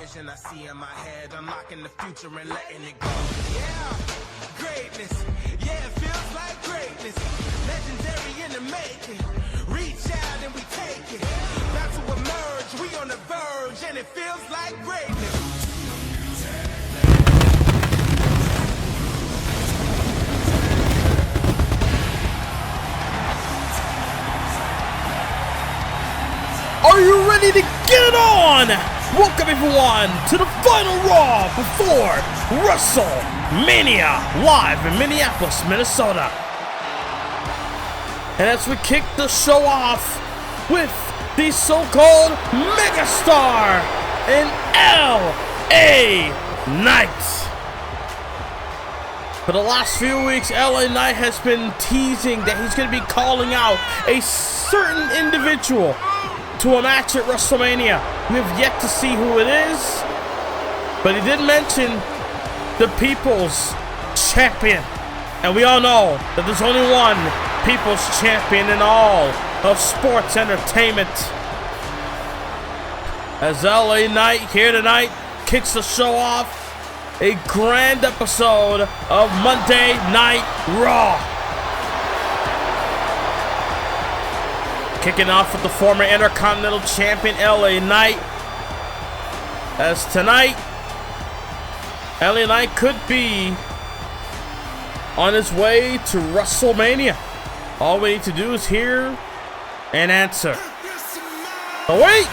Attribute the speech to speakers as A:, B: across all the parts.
A: vision I see in my head, unlocking the future and letting it go. Yeah, greatness. Yeah, it feels like greatness. Legendary in the making. Reach out and we take it. About to emerge, we on the verge, and it feels like greatness.
B: Are you ready to get it on? Welcome everyone to the final Raw before WrestleMania, live in Minneapolis, Minnesota. And as we kick the show off with the so-called megastar in LA Knight. For the last few weeks, LA Knight has been teasing that he's going to be calling out a certain individual to a match at WrestleMania. We have yet to see who it is, but he did mention the People's Champion. And we all know that there's only one People's Champion in all of sports entertainment. As LA Knight here tonight kicks the show off, a grand episode of Monday Night Raw. Kicking off with the former Intercontinental Champion LA Knight. As tonight, LA Knight could be on his way to WrestleMania. All we need to do is hear and answer. Oh wait!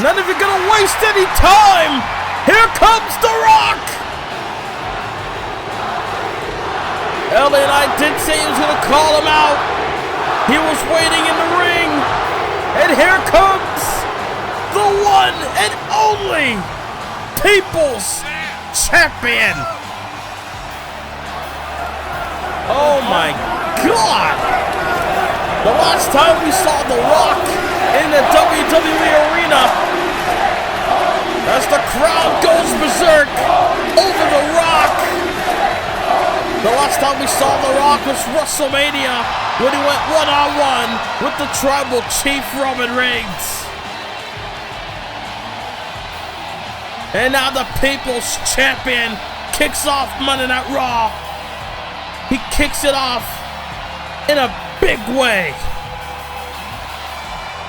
B: None of you gonna waste any time! Here comes The Rock! LA Knight did say he was gonna call him out. He was waiting in the ring, and here comes the one and only People's Champion. Oh my God! The last time we saw The Rock in the WWE arena, as the crowd goes berserk over The Rock. The last time we saw The Rock was WrestleMania, when he went one-on-one with the Tribal Chief Roman Reigns. And now the People's Champion kicks off Monday Night Raw. He kicks it off in a big way.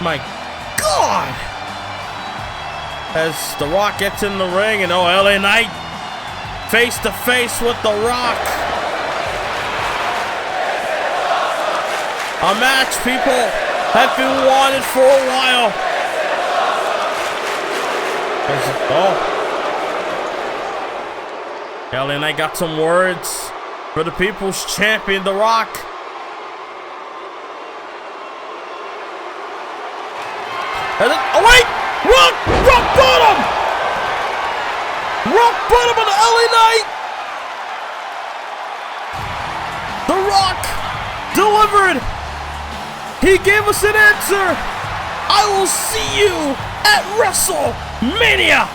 B: My God! As The Rock gets in the ring, and LA Knight face to face with The Rock. A match people have been wanted for a while. LA Knight got some words for the People's Champion, The Rock. And then, oh wait! Rock bottom! Rock bottom on the LA Knight! The Rock delivered! He gave us an answer! I will see you at WrestleMania!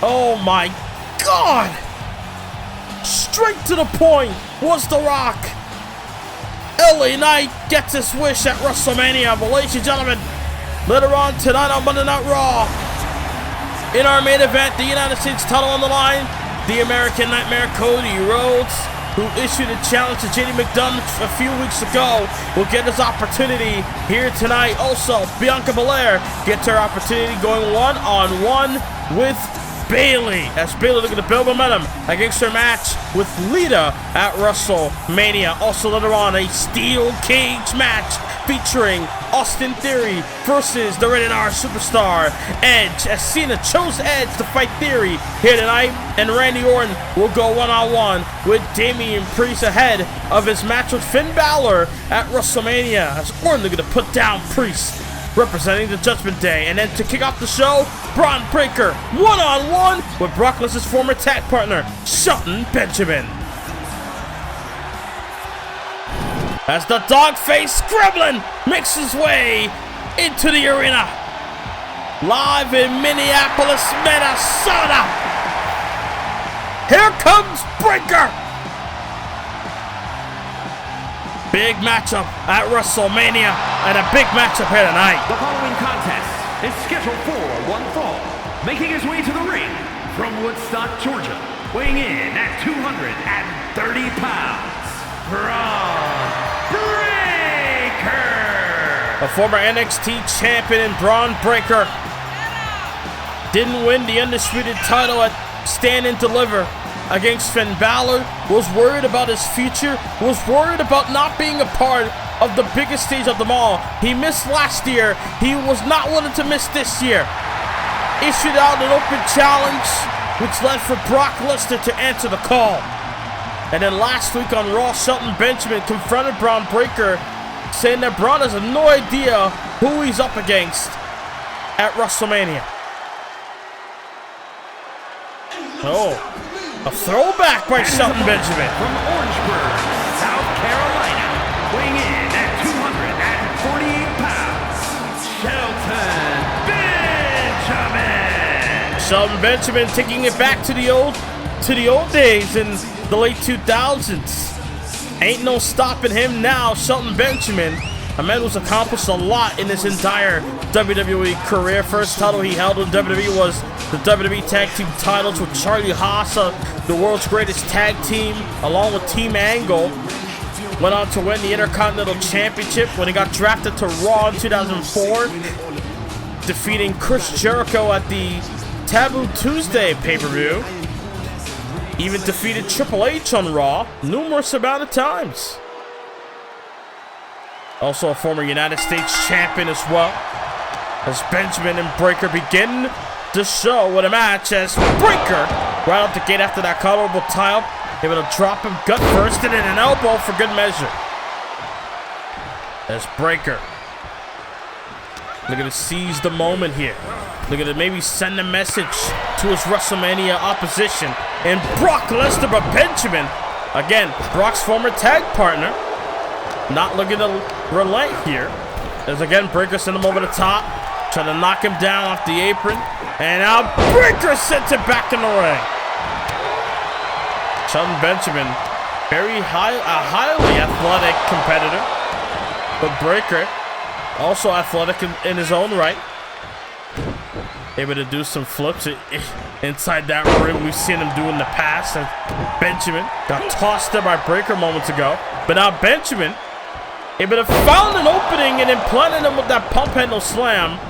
B: Oh my God! Straight to the point was The Rock. LA Knight gets his wish at WrestleMania. But ladies and gentlemen, later on tonight on Monday Night Raw, in our main event, the United States title on the line, the American Nightmare Cody Rhodes, who issued a challenge to McDonough a few weeks ago, will get his opportunity here tonight. Also, Bianca Belair gets her opportunity going one-on-one with Bayley, as Bayley looking to build momentum against her match with Lita at WrestleMania. Also later on, a steel cage match featuring Austin Theory versus the Rated R superstar Edge, as Cena chose Edge to fight Theory here tonight, and Randy Orton will go one-on-one with Damian Priest ahead of his match with Finn Balor at WrestleMania, as Orton looking to put down Priest, representing the Judgment Day. And then to kick off the show, Bron Breakker one-on-one with Brock Lesnar's former tag partner, Shelton Benjamin. As the dog-faced Gremlin makes his way into the arena. Live in Minneapolis, Minnesota. Here comes Breakker. Big matchup at WrestleMania, and a big matchup here tonight.
C: The following contest is scheduled for one fall. Making his way to the ring from Woodstock, Georgia, weighing in at 230 pounds, Bron Breakker!
B: A former NXT champion and Bron Breakker didn't win the undisputed title at Stand and Deliver against Finn Balor, was worried about his future, was worried about not being a part of the biggest stage of them all. He missed last year. He was not willing to miss this year. Issued out an open challenge, which led for Brock Lesnar to answer the call. And then last week on Raw, Shelton Benjamin confronted Bron Breakker, saying that Bron has no idea who he's up against at WrestleMania. Oh, a throwback by Shelton Benjamin.
C: From Orangeburg, South Carolina, weighing in at 248 pounds, Shelton Benjamin.
B: Shelton Benjamin taking it back to the old days in the late 2000s. Ain't no stopping him now. Shelton Benjamin, a man who's accomplished a lot in his entire WWE career. First title he held in WWE was the WWE Tag Team titles with Charlie Haas, the world's greatest tag team, along with Team Angle. Went on to win the Intercontinental Championship when he got drafted to Raw in 2004, defeating Chris Jericho at the Taboo Tuesday pay-per-view. Even defeated Triple H on Raw numerous amount of times. Also a former United States champion as well. As Benjamin and Breakker begin the show with a match, as Breakker, right out the gate after that colorable title, able to drop him gut first and then an elbow for good measure. As Breakker looking to seize the moment here. Looking to maybe send a message to his WrestleMania opposition. And Brock Lesnar, but Benjamin, again, Brock's former tag partner, not looking to relent here. As again, Breakker sent him over the top, trying to knock him down off the apron. And now Breakker sent it back in the ring. Shelton Benjamin, a highly athletic competitor. But Breakker, also athletic in his own right. Able to do some flips inside that ring we've seen him do in the past. And Benjamin got tossed there by Breakker moments ago. But now Benjamin able to found an opening and implanted him with that pump handle slam.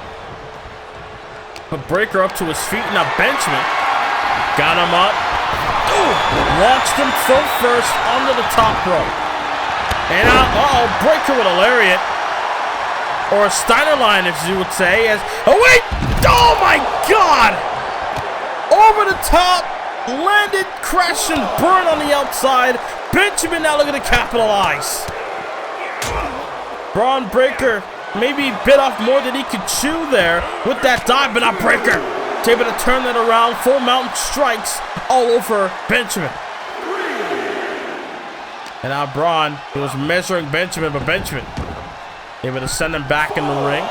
B: But Breakker up to his feet. Now Benjamin got him up. Ooh, launched him full first onto the top rope. And now, Breakker with a lariat. Or a Steiner line, as you would say. Oh, wait! Oh, my God! Over the top. Landed, crash, and burn on the outside. Benjamin now looking to capitalize. Bron Breakker maybe bit off more than he could chew there with that dive, but now Breakker is able to turn that around. Full mountain strikes all over Benjamin. And now Bron, he was measuring Benjamin, but Benjamin able to send him back in the ring.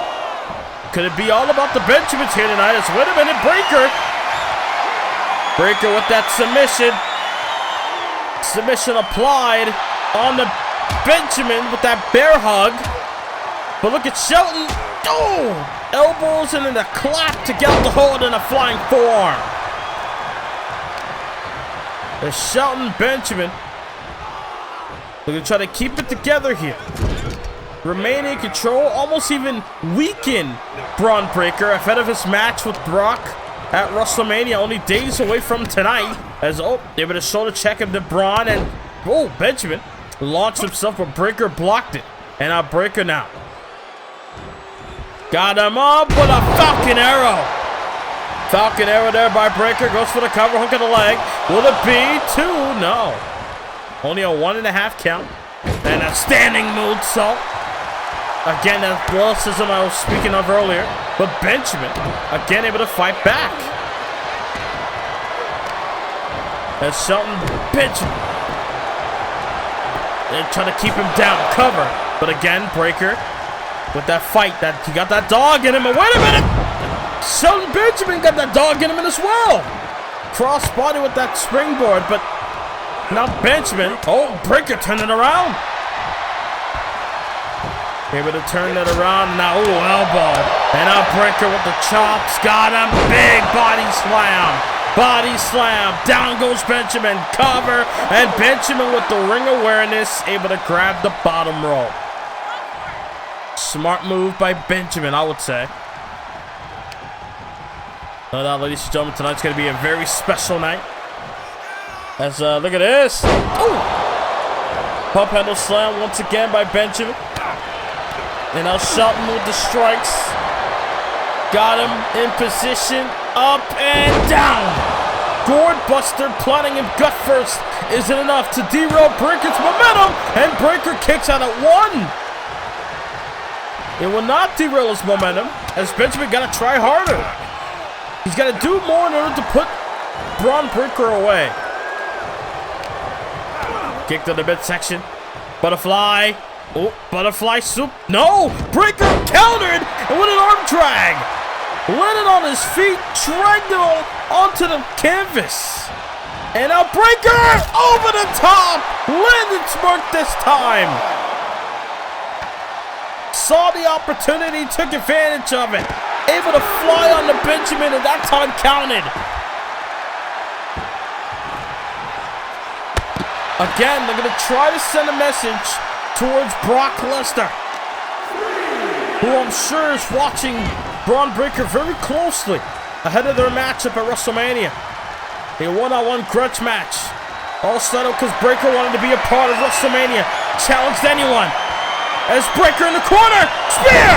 B: Could it be all about the Benjamins here tonight? Wait a minute, Breakker with that submission. Submission applied on the Benjamin with that bear hug. But look at Shelton. Oh! Elbows and then a clap to get out the hold and a flying forearm. The Shelton Benjamin looking to try to keep it together here. Remain in control, almost even weaken Bron Breakker ahead of his match with Brock at WrestleMania, only days away from tonight. As able to shoulder check him to Bron, and Benjamin launched himself, but Breakker blocked it. And now Breakker now got him up with a Falcon Arrow. Falcon Arrow there by Breakker, goes for the cover, hook of the leg. Will it be 2? No. Only a 1.5 count. And a standing moonsault. Again, that athleticism I was speaking of earlier. But Benjamin, again, able to fight back. As Shelton Benjamin, they're trying to keep him down, cover. But again, Breakker with that fight, that he got that dog in him. And wait a minute! Shelton Benjamin got that dog in him as well. Cross body with that springboard, but now Benjamin, Breakker turned it around. Able to turn that around. Now, ooh, elbow. And a breaker with the chops. Got him. Big body slam. Body slam. Down goes Benjamin. Cover. And Benjamin with the ring awareness. Able to grab the bottom rope. Smart move by Benjamin, I would say. No doubt, ladies and gentlemen, tonight's going to be a very special night. As, look at this. Ooh. Pump handle slam once again by Benjamin. And now Shelton with the strikes. Got him in position. Up and down. Gourd Buster planting him gut first isn't enough to derail Breaker's momentum. And Breaker kicks out at 1. It will not derail his momentum, as Benjamin got to try harder. He's got to do more in order to put Bron Breaker away. Kick to the midsection. Butterfly. Oh, butterfly soup. No! Breaker countered and with an arm drag. Landed on his feet, dragged it onto the canvas. And now Breaker over the top. Landed smart this time. Saw the opportunity, took advantage of it. Able to fly on the Benjamin, and that time counted. Again, they're going to try to send a message towards Brock Lesnar, who I'm sure is watching Bron Breakker very closely ahead of their matchup at WrestleMania. A one-on-one grudge match. All settled because Breakker wanted to be a part of WrestleMania. Challenged anyone. As Breakker in the corner. Spear!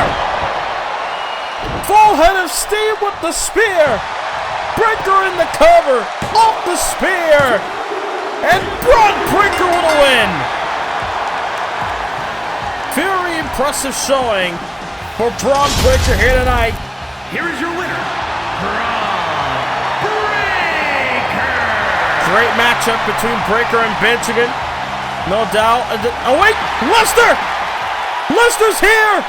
B: Full head of steam with the spear. Breakker in the cover. Off the spear. And Bron Breakker with a win. Very impressive showing for Bron Breakker here tonight.
C: Here is your winner, Bron Breakker.
B: Great matchup between Breakker and Benjamin. No doubt. Oh, wait. Lesnar! Lesnar's here!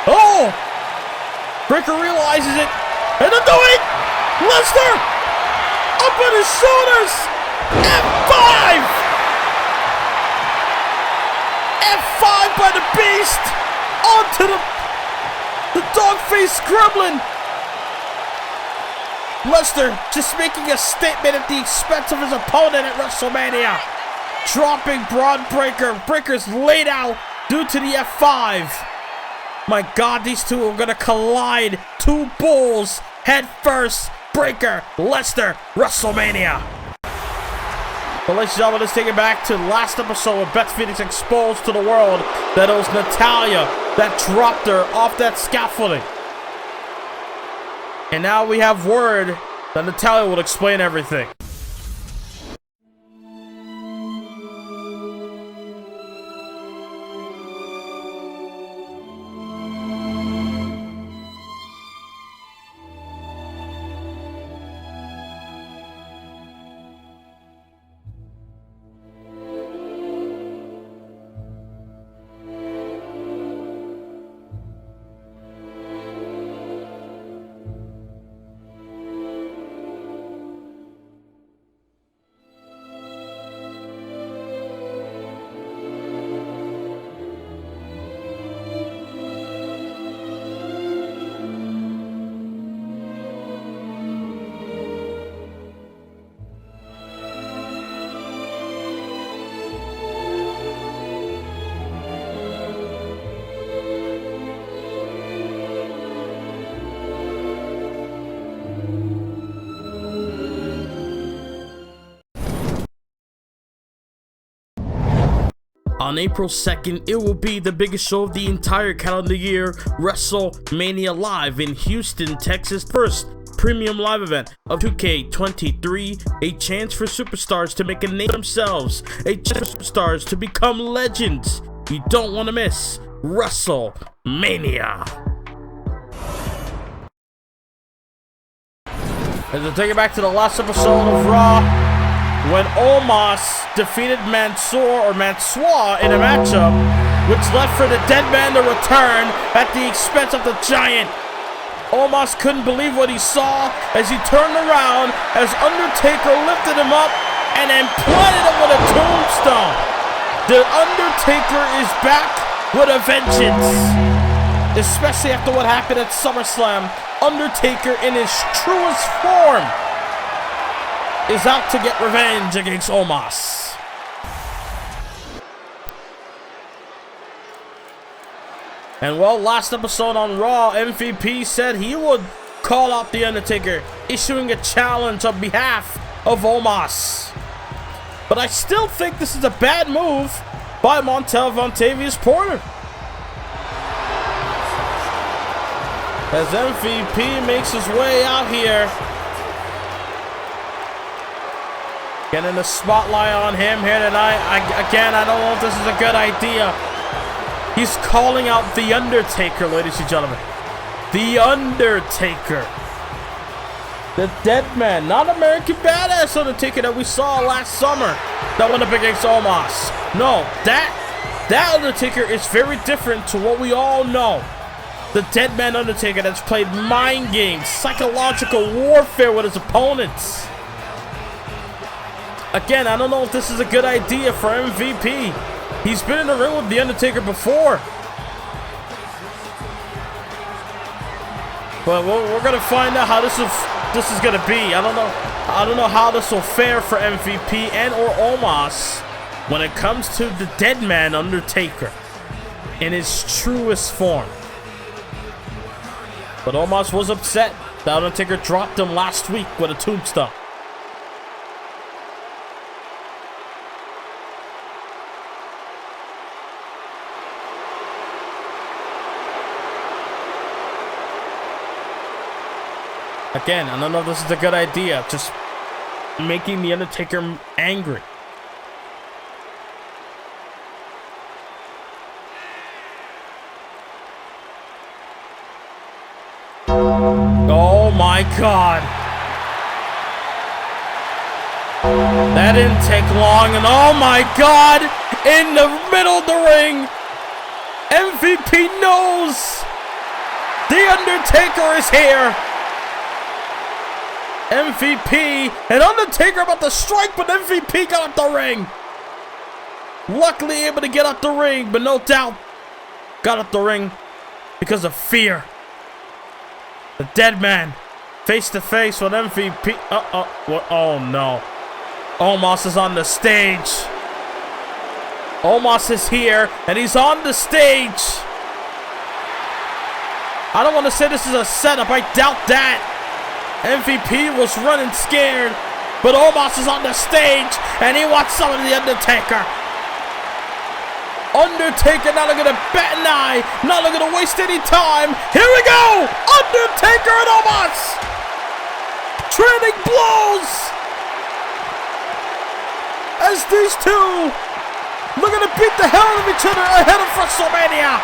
B: Oh! Breakker realizes it. And they're doing Lesnar! Up on his shoulders! F5! F5 by the Beast! Onto the dog-faced gremlin! Lesnar just making a statement at the expense of his opponent at WrestleMania. Dropping Bron Breakker. Breakker's laid out due to the F5. My God, these two are going to collide. Two bulls head first. Breakker, Lesnar, WrestleMania. But ladies and gentlemen, let's take it back to last episode where Beth Phoenix exposed to the world that it was Natalya that dropped her off that scaffolding. And now we have word that Natalya will explain everything. On April 2nd, it will be the biggest show of the entire calendar year, WrestleMania Live in Houston, Texas. First premium live event of 2K23, a chance for superstars to make a name for themselves, a chance for superstars to become legends. You don't want to miss WrestleMania. As I take it back to the last episode of Raw, when Omas defeated Mansoor in a matchup, which led for the dead man to return at the expense of the giant. Omas couldn't believe what he saw as he turned around as Undertaker lifted him up and then planted him with a tombstone. The Undertaker is back with a vengeance. Especially after what happened at SummerSlam, Undertaker in his truest form is out to get revenge against Omas. And well, last episode on Raw, MVP said he would call out The Undertaker, issuing a challenge on behalf of Omas. But I still think this is a bad move by Montel Vontavious Porter, as MVP makes his way out here. Getting the spotlight on him here tonight. Again, I don't know if this is a good idea. He's calling out The Undertaker, ladies and gentlemen. The Undertaker. The dead man, not American Badass Undertaker that we saw last summer that went up against Omas. No, that Undertaker is very different to what we all know. The dead man Undertaker that's played mind games, psychological warfare with his opponents. Again, I don't know if this is a good idea for MVP. He's been in the ring with The Undertaker before. But we're gonna find out how this is gonna be. I don't know how this will fare for MVP and or Omas when it comes to the dead man Undertaker in his truest form. But Omas was upset that Undertaker dropped him last week with a tombstone. Again, I don't know if this is a good idea. Just making The Undertaker angry. Oh my God. That didn't take long, and oh my God, in the middle of the ring, MVP knows The Undertaker is here. MVP and Undertaker about to strike, but MVP got up the ring. Luckily able to get up the ring, but no doubt got up the ring because of fear. The dead man face to face with MVP. Oh no. Omas is on the stage. Omas is here and he's on the stage. I don't want to say this is a setup. I doubt that. MVP was running scared, but Omas is on the stage and he wants some of The Undertaker. Undertaker not looking to bat an eye, not looking to waste any time. Here we go! Undertaker and Omas trading blows as these two looking to beat the hell out of each other ahead of WrestleMania.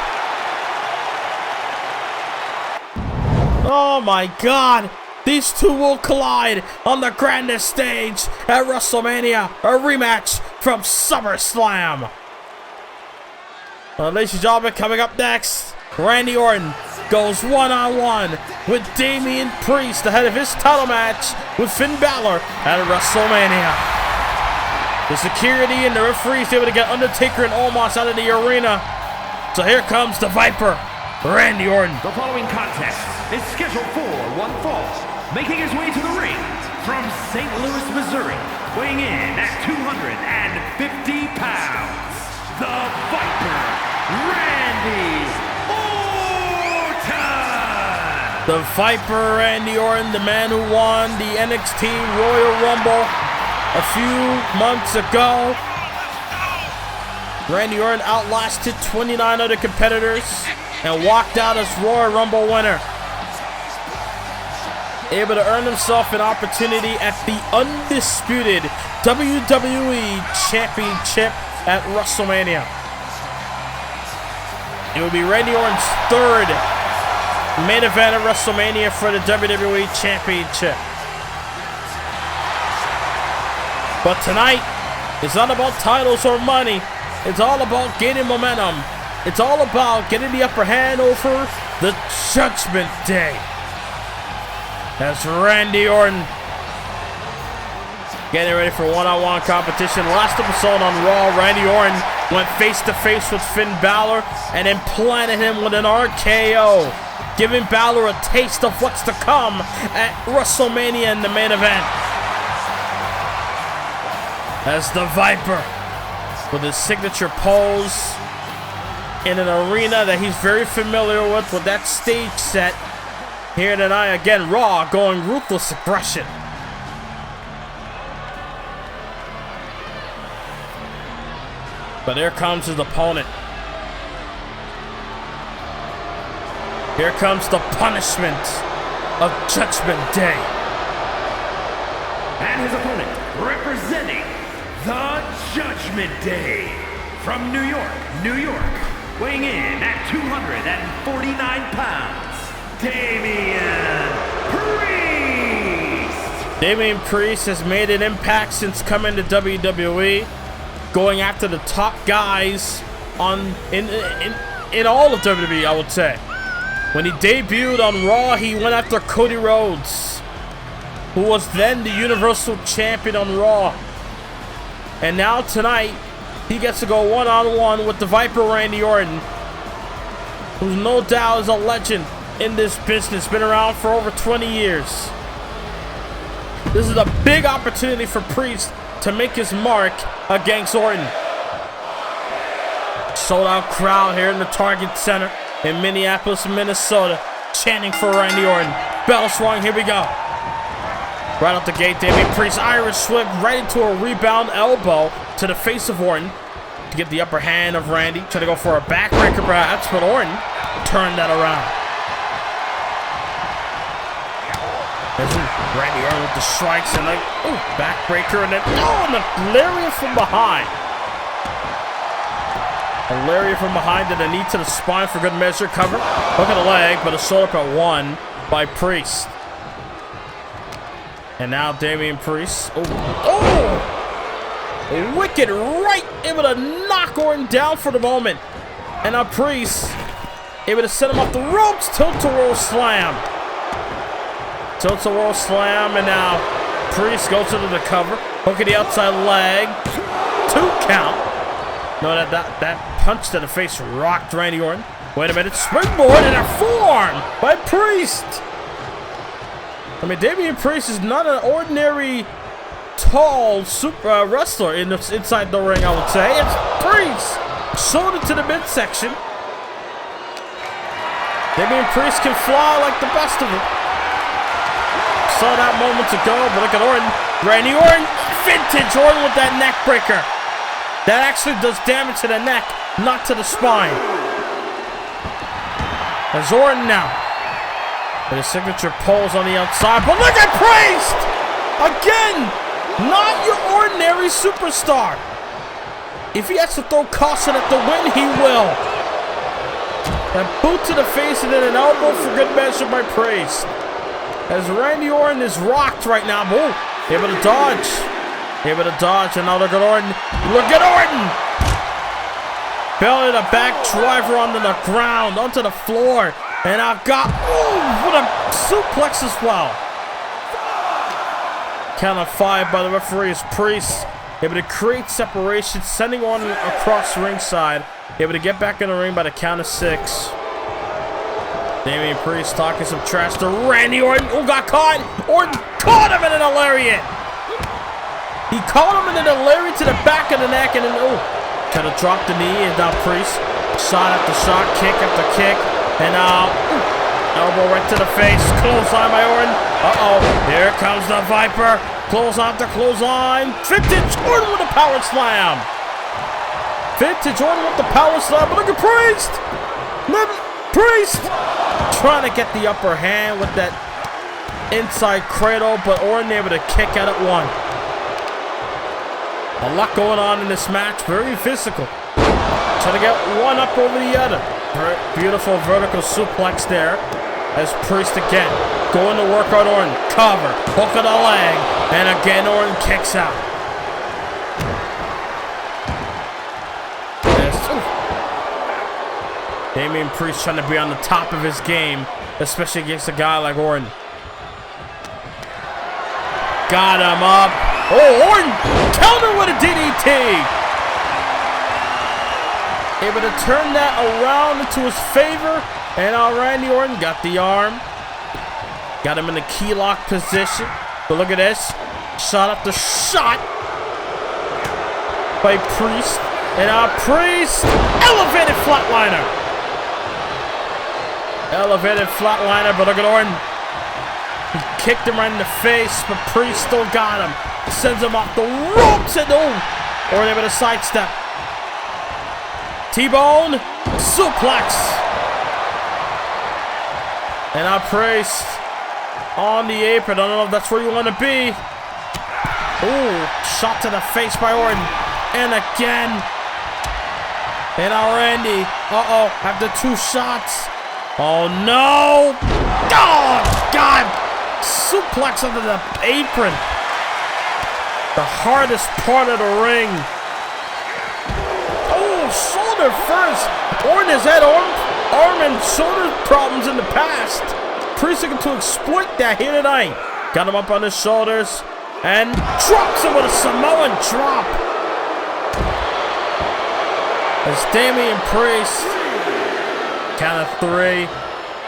B: Oh my God. These two will collide on the grandest stage at WrestleMania, a rematch from SummerSlam. Ladies and gentlemen, coming up next, Randy Orton goes one-on-one with Damian Priest ahead of his title match with Finn Balor at WrestleMania. The security and the referees able to get Undertaker and Omas out of the arena. So here comes the Viper, Randy Orton.
C: The following contest is scheduled for one fall. Making his way to the ring from St. Louis, Missouri, weighing in at 250 pounds, the Viper, Randy Orton!
B: The Viper, Randy Orton, the man who won the NXT Royal Rumble a few months ago. Randy Orton outlasted 29 other competitors and walked out as Royal Rumble winner. Able to earn himself an opportunity at the undisputed WWE Championship at WrestleMania. It will be Randy Orton's third main event at WrestleMania for the WWE Championship. But tonight, it's not about titles or money. It's all about gaining momentum. It's all about getting the upper hand over the Judgment Day. That's Randy Orton getting ready for one-on-one competition. Last episode on Raw, Randy Orton went face to face with Finn Balor and then planted him with an RKO, giving Balor a taste of what's to come at WrestleMania in the main event. As the Viper, with his signature pose in an arena that he's very familiar with that stage set. Here tonight, again, Raw going ruthless aggression. But here comes his opponent. Here comes the punishment of Judgment Day.
C: And his opponent, representing the Judgment Day, from New York, New York, weighing in at 249 pounds, Damian Priest!
B: Damian Priest has made an impact since coming to WWE, going after the top guys in all of WWE, I would say. When he debuted on Raw, he went after Cody Rhodes, who was then the Universal Champion on Raw. And now tonight, he gets to go one-on-one with the Viper Randy Orton, who no doubt is a legend in this business, been around for over 20 years. This is a big opportunity for Priest to make his mark against Orton. Sold out crowd here in the Target Center in Minneapolis, Minnesota, chanting for Randy Orton. Bell swung, here we go. Right out the gate, Damian Priest, Irish whip right into a rebound elbow to the face of Orton to get the upper hand of Randy. Trying to go for a backbreaker perhaps, but Orton turned that around. There's Randy Orton with the strikes and like, backbreaker and then, and the lariat from behind. A lariat from behind and a knee to the spine for good measure. Cover, hook of the leg, but a sold up at one by Priest. And now Damian Priest. A wicked right, able to knock Orton down for the moment. And now Priest able to set him off the ropes. Tilt-a-whirl slam. Tilt-a-whirl slam, and now Priest goes into the cover. Hook at the outside leg. 2 count. No, that punch to the face rocked Randy Orton. Wait a minute, springboard and a forearm by Priest. I mean, Damian Priest is not an ordinary tall super wrestler inside the ring, I would say. It's Priest. Sold it to the midsection. Damian Priest can fly like the best of them. Saw that moments ago, but look at Orton. Randy Orton, vintage Orton with that neck breaker. That actually does damage to the neck, not to the spine. There's Orton now. With his signature pose on the outside, but look at Priest! Again, not your ordinary superstar. If he has to throw caution at the win, he will. That boot to the face and then an elbow for good measure by Priest. As Randy Orton is rocked right now. Ooh, able to dodge. Able to dodge, and now look at Orton. Look at Orton! Belly to back driver onto the ground, onto the floor. And I've got, what a suplex as well. Count of 5 by the referee is Priest. Able to create separation, sending Orton across ringside. Able to get back in the ring by the count of 6. Damian Priest talking some trash to Randy Orton. Got caught. Orton caught him in a lariat. He caught him in a lariat to the back of the neck and then, kind of dropped the knee and now Priest. Shot after shot, kick after kick. And now, elbow right to the face. Clothesline by Orton. Here comes the Viper. Clothesline after clothesline. Vintage Orton with a power slam. Vintage Orton with the power slam. But look at Priest. Priest trying to get the upper hand with that inside cradle, but Orton able to kick out at 1. A lot going on in this match. Very physical. Trying to get one up over the other. Beautiful vertical suplex there. As Priest again going to work on Orton. Cover. Hook of the leg. And again Orton kicks out. Damian Priest trying to be on the top of his game, especially against a guy like Orton. Got him up. Orton counter with a DDT. able to turn that around into his favor. And Randy Orton got the arm. Got him in the key lock position. But look at this. Shot after shot by Priest. And Priest, elevated flatliner. Elevated flatliner, but look at Orton. He kicked him right in the face, but Priest still got him. Sends him off the ropes, and Orton able to sidestep. T-bone, suplex. And Priest on the apron. I don't know if that's where you want to be. Ooh, shot to the face by Orton. And again. And Randy. Uh-oh, after 2 shots. Oh, no. Oh, God. Suplex under the apron. The hardest part of the ring. Oh, shoulder first. Orton has had arm and shoulder problems in the past. Priest looking to exploit that here tonight. Got him up on his shoulders. And drops him with a Samoan drop. As Damian Priest, count of 3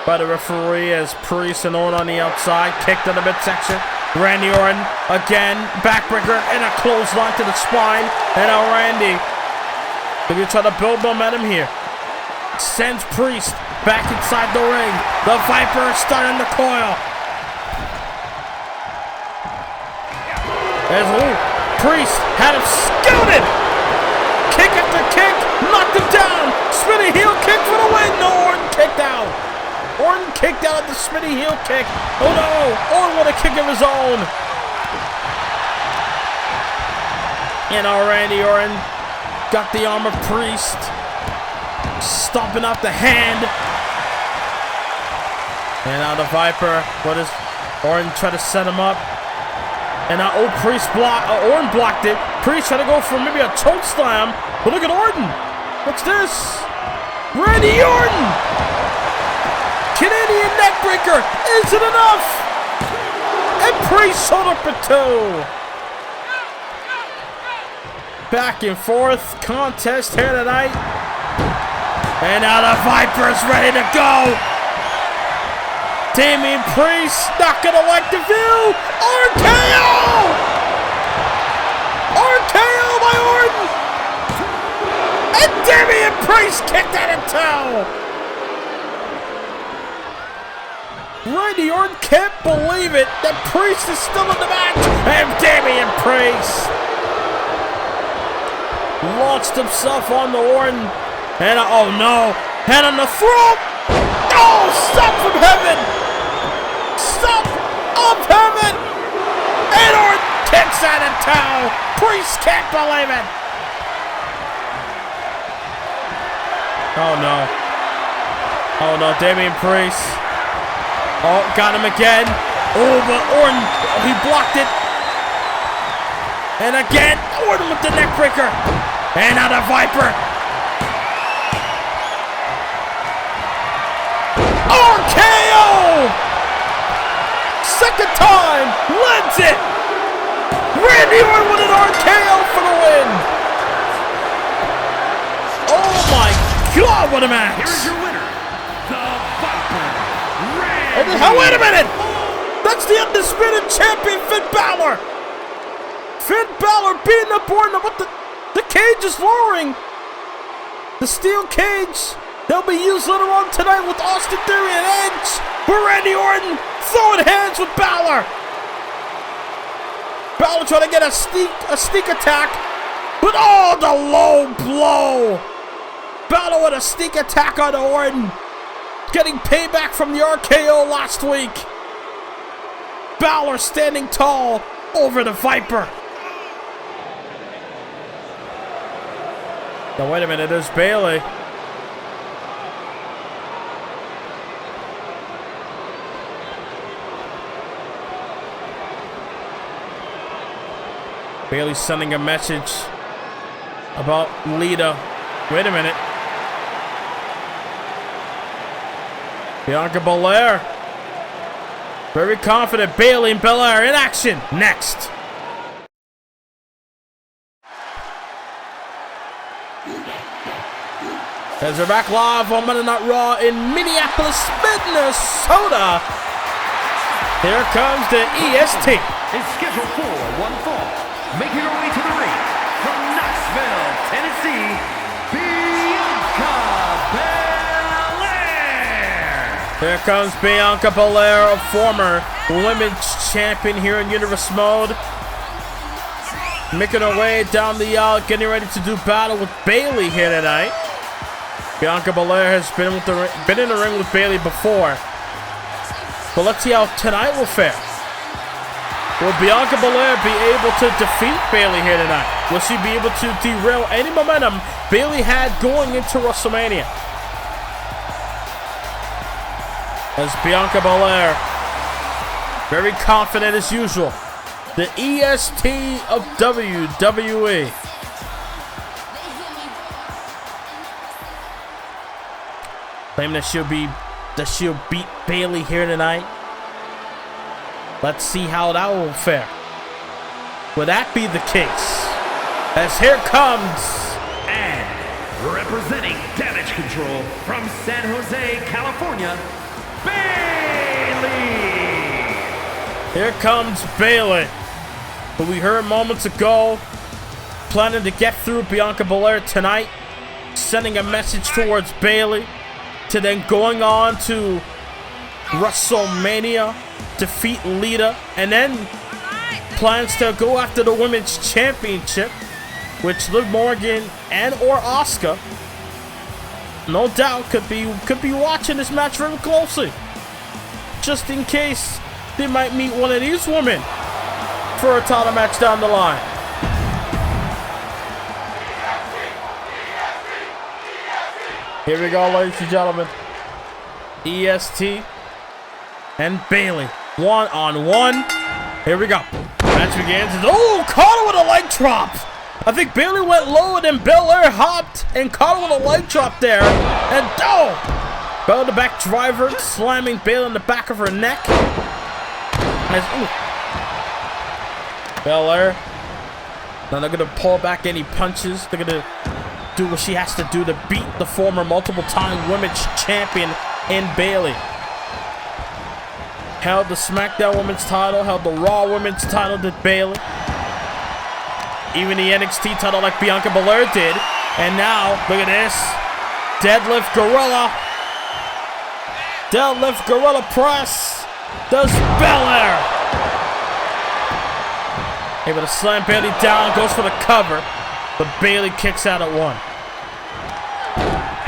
B: by the referee as Priest and Orton on the outside, kicked in the midsection. Randy Orton again, backbreaker and a clothesline to the spine. And now Randy, going to try to build momentum here. Sends Priest back inside the ring. The Viper is starting to coil. As Priest had him scouted. Kick after kick, knocked him down. Spinning heel kick for the win. No, Orton kicked out. Orton kicked out at the spinning heel kick. Oh no, Orton with a kick of his own. And now Randy Orton got the arm of Priest. Stomping out the hand. And now the Viper, Orton tried to set him up. And now Orton blocked it. Priest tried to go for maybe a choke slam. But look at Orton. What's this? Randy Orton. Canadian neckbreaker. Is it enough? And Priest showed up for 2. Back and forth contest here tonight. And now the Viper's ready to go. Damian Priest not gonna like the view. RKO! RKO by Orton! And Damian Priest kicked out of 2. Randy Orton can't believe it that Priest is still in the match. And Damian Priest launched himself on the Orton. And oh no, hand on the throat. Oh, stop from heaven. Stop of heaven. And Orton kicks out of 2. Priest can't believe it. Oh no. Oh no, Damian Priest. Oh, got him again. Oh, but Orton, he blocked it. And again, Orton with the neck breaker. And now the Viper. RKO! Second time, lands it. Randy Orton with an RKO for the win. Oh my God, what a match!
C: Here's your winner, the Viper, Randy.
B: Oh, wait a minute! That's the undisputed champion, Finn Balor. Finn Balor beating up Orton. What the cage is lowering. The steel cage. They'll be used later on tonight with Austin Theory and Edge. But Randy Orton throwing hands with Balor. Balor trying to get a sneak attack. But oh, the low blow. Balor with a sneak attack on Orton. Getting payback from the RKO last week. Balor standing tall over the Viper. Now wait a minute, there's Bayley. Bayley's sending a message about Lita. Wait a minute. Bianca Belair. Very confident. Bayley and Belair in action. Next. As we're back live on Monday Night Raw in Minneapolis, Minnesota. Here comes the EST.
C: Is scheduled for one fall. Making her way to the ring from Knoxville, Tennessee, Bianca Belair.
B: Here comes Bianca Belair, a former women's champion here in Universe Mode. Making her way down the aisle, getting ready to do battle with Bayley here tonight. Bianca Belair has been in the ring with Bayley before. But let's see how tonight will fare. Will Bianca Belair be able to defeat Bayley here tonight? Will she be able to derail any momentum Bayley had going into WrestleMania? As Bianca Belair, very confident as usual. The EST of WWE. Claiming that she'll beat Bayley here tonight. Let's see how that will fare. Will that be the case? As here comes,
C: and representing Damage Control from San Jose, California, Bayley.
B: Here comes Bayley, who we heard moments ago, planning to get through Bianca Belair tonight, sending a message towards Bayley, to then going on to WrestleMania, defeat Lita, and then plans to go after the Women's Championship, which Liv Morgan and or Asuka, no doubt, could be watching this match very closely, just in case they might meet one of these women for a title match down the line. Here we go, ladies and gentlemen. EST and Bayley, one-on-one. Here we go. Match begins. Oh, caught her with a leg drop. I think Bayley went low and then Belair hopped and caught her with a leg drop there. And oh! Belair the back driver, slamming Bayley in the back of her neck. As, Belair. Now they're going to pull back any punches. They're going to do what she has to do to beat the former multiple-time women's champion in Bayley. Held the SmackDown Women's title, held the Raw Women's title, did Bayley. Even the NXT title like Bianca Belair did. And now, look at this. Deadlift Gorilla. Deadlift Gorilla Press. Does Belair. Able to slam Bayley down, goes for the cover. But Bayley kicks out at one.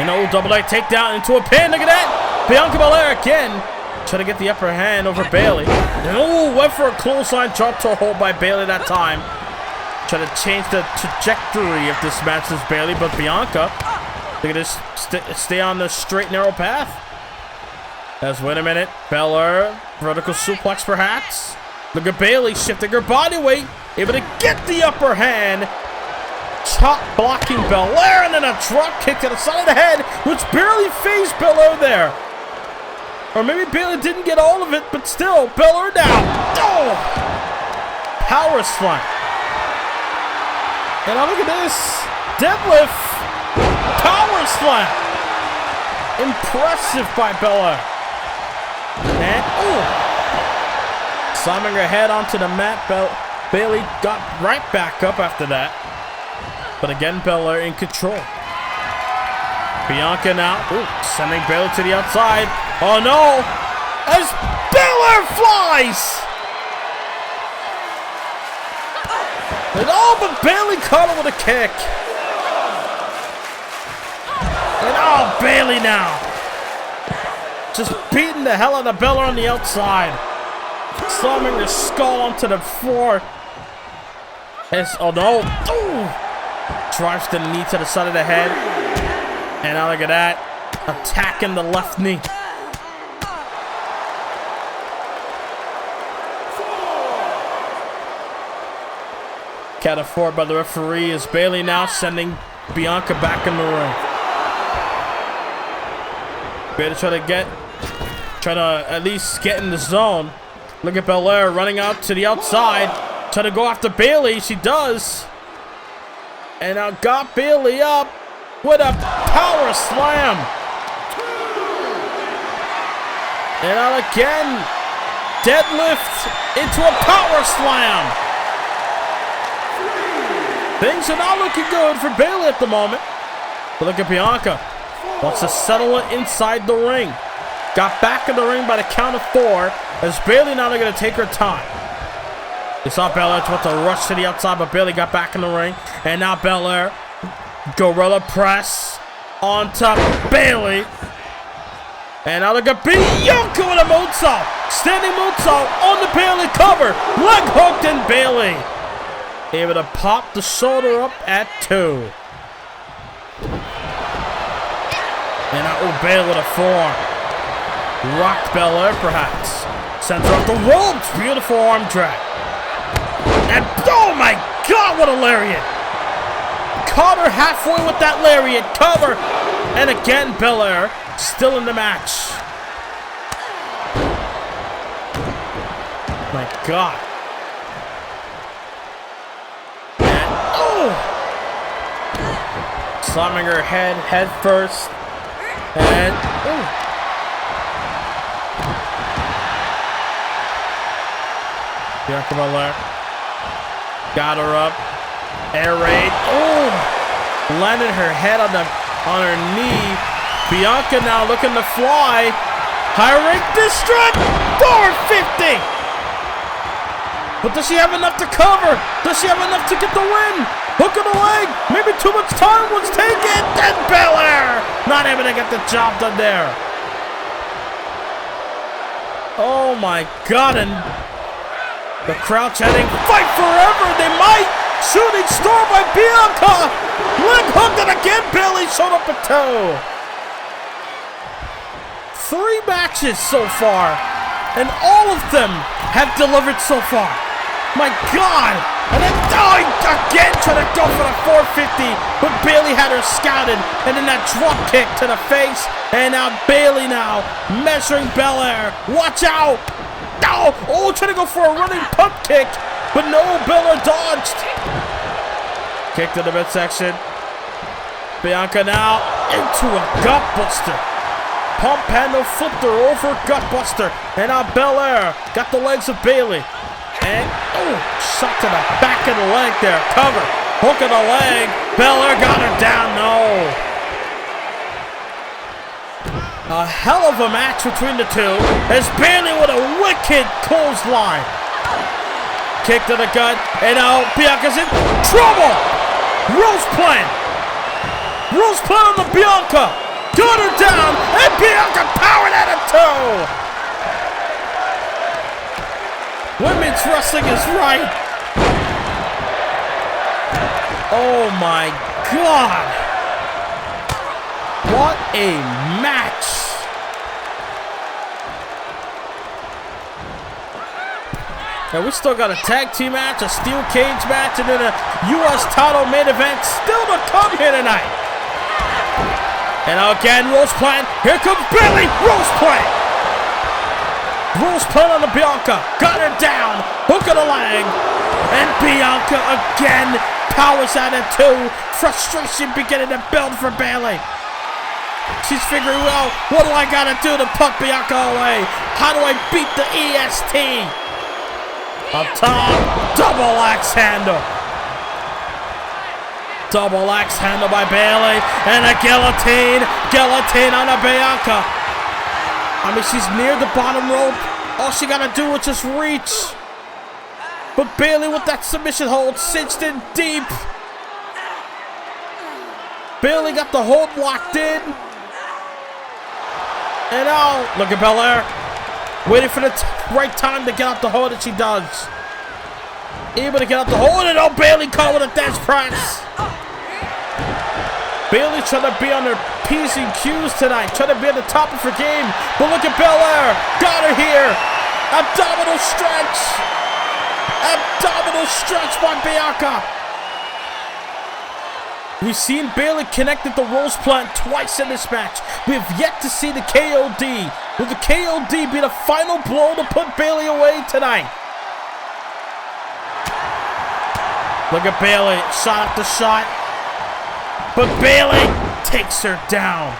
B: And oh, double leg takedown into a pin. Look at that. Bianca Belair again. Trying to get the upper hand over Bayley. And oh, went for a clothesline drop toe hold by Bayley that time. Trying to change the trajectory of this match as Bayley. But Bianca, look at this. Stay on the straight, narrow path. As, wait a minute. Belair, vertical suplex perhaps. Look at Bayley shifting her body weight. Able to get the upper hand. Chop blocking Belair, and then a drop kick to the side of the head, which barely phased Belair there. Or maybe Bayley didn't get all of it, but still, Belair down. Oh! Power slam. And now look at this. Deadlift. Power slam. Impressive by Belair. And, oh! Slamming her head onto the mat. Bayley got right back up after that. But again, Belair in control. Bianca now, sending Bayley to the outside. Oh no! As Belair flies! And oh, but Bayley caught her with a kick. And oh, Bayley now. Just beating the hell out of Belair on the outside. Slamming her skull onto the floor. As, oh no. Ooh. Drives the knee to the side of the head. And now look at that. Attacking the left knee. Count of 4 by the referee as Bayley now sending Bianca back in the ring. Bayley trying to at least get in the zone. Look at Belair running out to the outside. Trying to go after Bayley. She does. And now got Bayley up. with a power slam. And out again. Deadlift into a power slam. Things are not looking good for Bayley at the moment. But look at Bianca. Wants to settle it inside the ring. Got back in the ring by the count of 4. As Bayley now going to take her time. You saw Belair about to rush to the outside, but Bayley got back in the ring. And now Belair. Gorilla press on top Bayley. And now look at Bianca with a moonsault. Standing moonsault on the Bayley cover. Leg hooked in Bayley. Able to pop the shoulder up at 2. And now Bayley with a forearm. Rocked Belair perhaps. Sends her off the ropes. Beautiful arm drag. And oh my God, what a lariat. Caught her halfway with that lariat. Cover. And again, Belair still in the match. My God. And oh! Slamming her head first. And oh! Bianca Belair. Got her up. Air raid. Oh! Landed her head on her knee. Bianca now looking to fly. High rank destruct. Forward 50. But does she have enough to cover? Does she have enough to get the win? Hook of the leg. Maybe too much time was taken. And Belair not able to get the job done there. Oh my God. And the crowd chanting, fight forever. They might. Shooting star by Bianca. Leg hooked, and again Bayley showed up a toe. 3 matches so far, and all of them have delivered so far. My God! And then again trying to go for the 450, but Bayley had her scouted, and then that drop kick to the face, and now Bayley now measuring Belair. Watch out! No! Oh, trying to go for a running pump kick, but no, Belair dodged. Kick to the midsection. Bianca now into a gutbuster. Pump handle flipped her over, gutbuster. And now Belair got the legs of Bayley. And, oh, shot to the back of the leg there. Cover. Hook of the leg. Belair got her down. No. A hell of a match between the two. As Bayley with a wicked clothesline. Kick to the gut. And now Bianca's in trouble. Rose plant. Rose plant on the Bianca. Got her down. And Bianca powered at a toe. Women's wrestling is right. Oh my God. What a match. And we still got a tag team match, a steel cage match, and then a U.S. title main event still to come here tonight. And again, Rose plant. Here comes Bayley. Rose plant. Rose plant on the Bianca. Got her down. Hook of the leg. And Bianca again powers out at 2. Frustration beginning to build for Bayley. She's figuring, well, what do I got to do to put Bianca away? How do I beat the EST? Up top, double axe handle. Double axe handle by Bayley. And a guillotine. Guillotine on a Bianca. I mean, she's near the bottom rope. All she got to do is just reach. But Bayley with that submission hold cinched in deep. Bayley got the hold locked in. And now, look at Belair. Waiting for the right time to get out the hold, and she does. Able to get out the hold, and Bayley caught with a death press. Bayley trying to be on her P's and Q's tonight, trying to be at the top of her game. But look at Belair. Got her here. Abdominal stretch. Abdominal stretch by Bianca. We've seen Bayley connected the Rose plant twice in this match. We have yet to see the KOD. Will the KOD be the final blow to put Bayley away tonight? Look at Bayley. Shot after shot. But Bayley takes her down.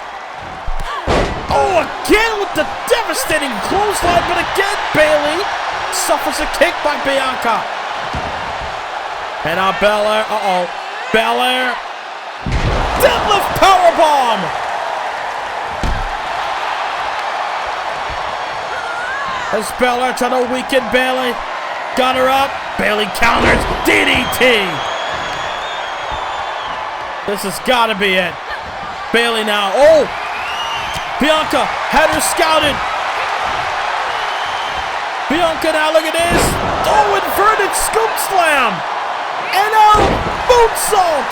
B: Oh, again with the devastating clothesline, but again Bayley suffers a kick by Bianca. And now Belair, Belair, deadlift powerbomb. As Belair trying to weaken Bayley. Got her up. Bayley counters. DDT. This has got to be it. Bayley now. Oh! Bianca had her scouted. Bianca now, look at this. Oh, inverted scoop slam. And now, moonsault.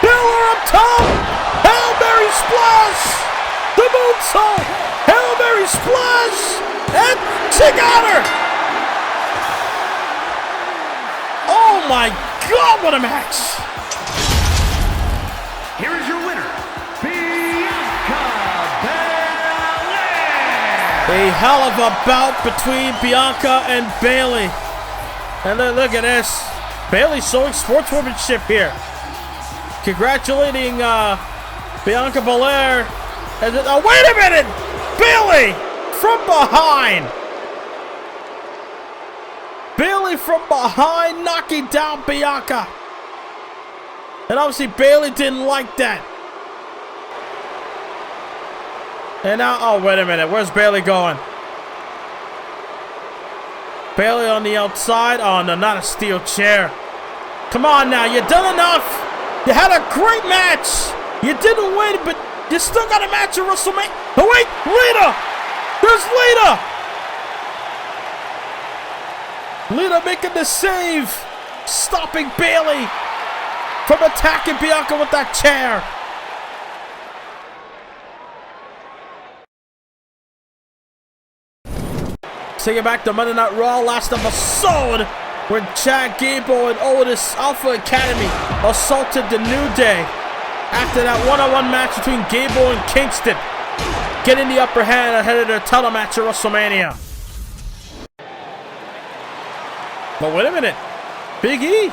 B: Baylor up top. Hail Mary splash. The moonsault. Hail Mary splash. And she got her. Oh my God, what a match.
C: Here is your winner, Bianca Belair.
B: A hell of a bout between Bianca and Bayley. And look at this. Bayley showing sportswomanship here. Congratulating Bianca Belair. Oh, wait a minute! Bayley from behind. Bayley from behind knocking down Bianca. And obviously Bayley didn't like that. And now, oh, wait a minute. Where's Bayley going? Bayley on the outside. Oh, no, not a steel chair. Come on now. You've done enough. You had a great match. You didn't win, but you still got a match at WrestleMania. Oh, wait. Lita. There's Lita. Lita making the save. Stopping Bayley from attacking Bianca with that chair. Take it back to Monday Night Raw, last episode, when Chad Gable and Otis Alpha Academy assaulted the New Day after that one-on-one match between Gable and Kingston, getting the upper hand ahead of their title match at WrestleMania. But wait a minute, Big E.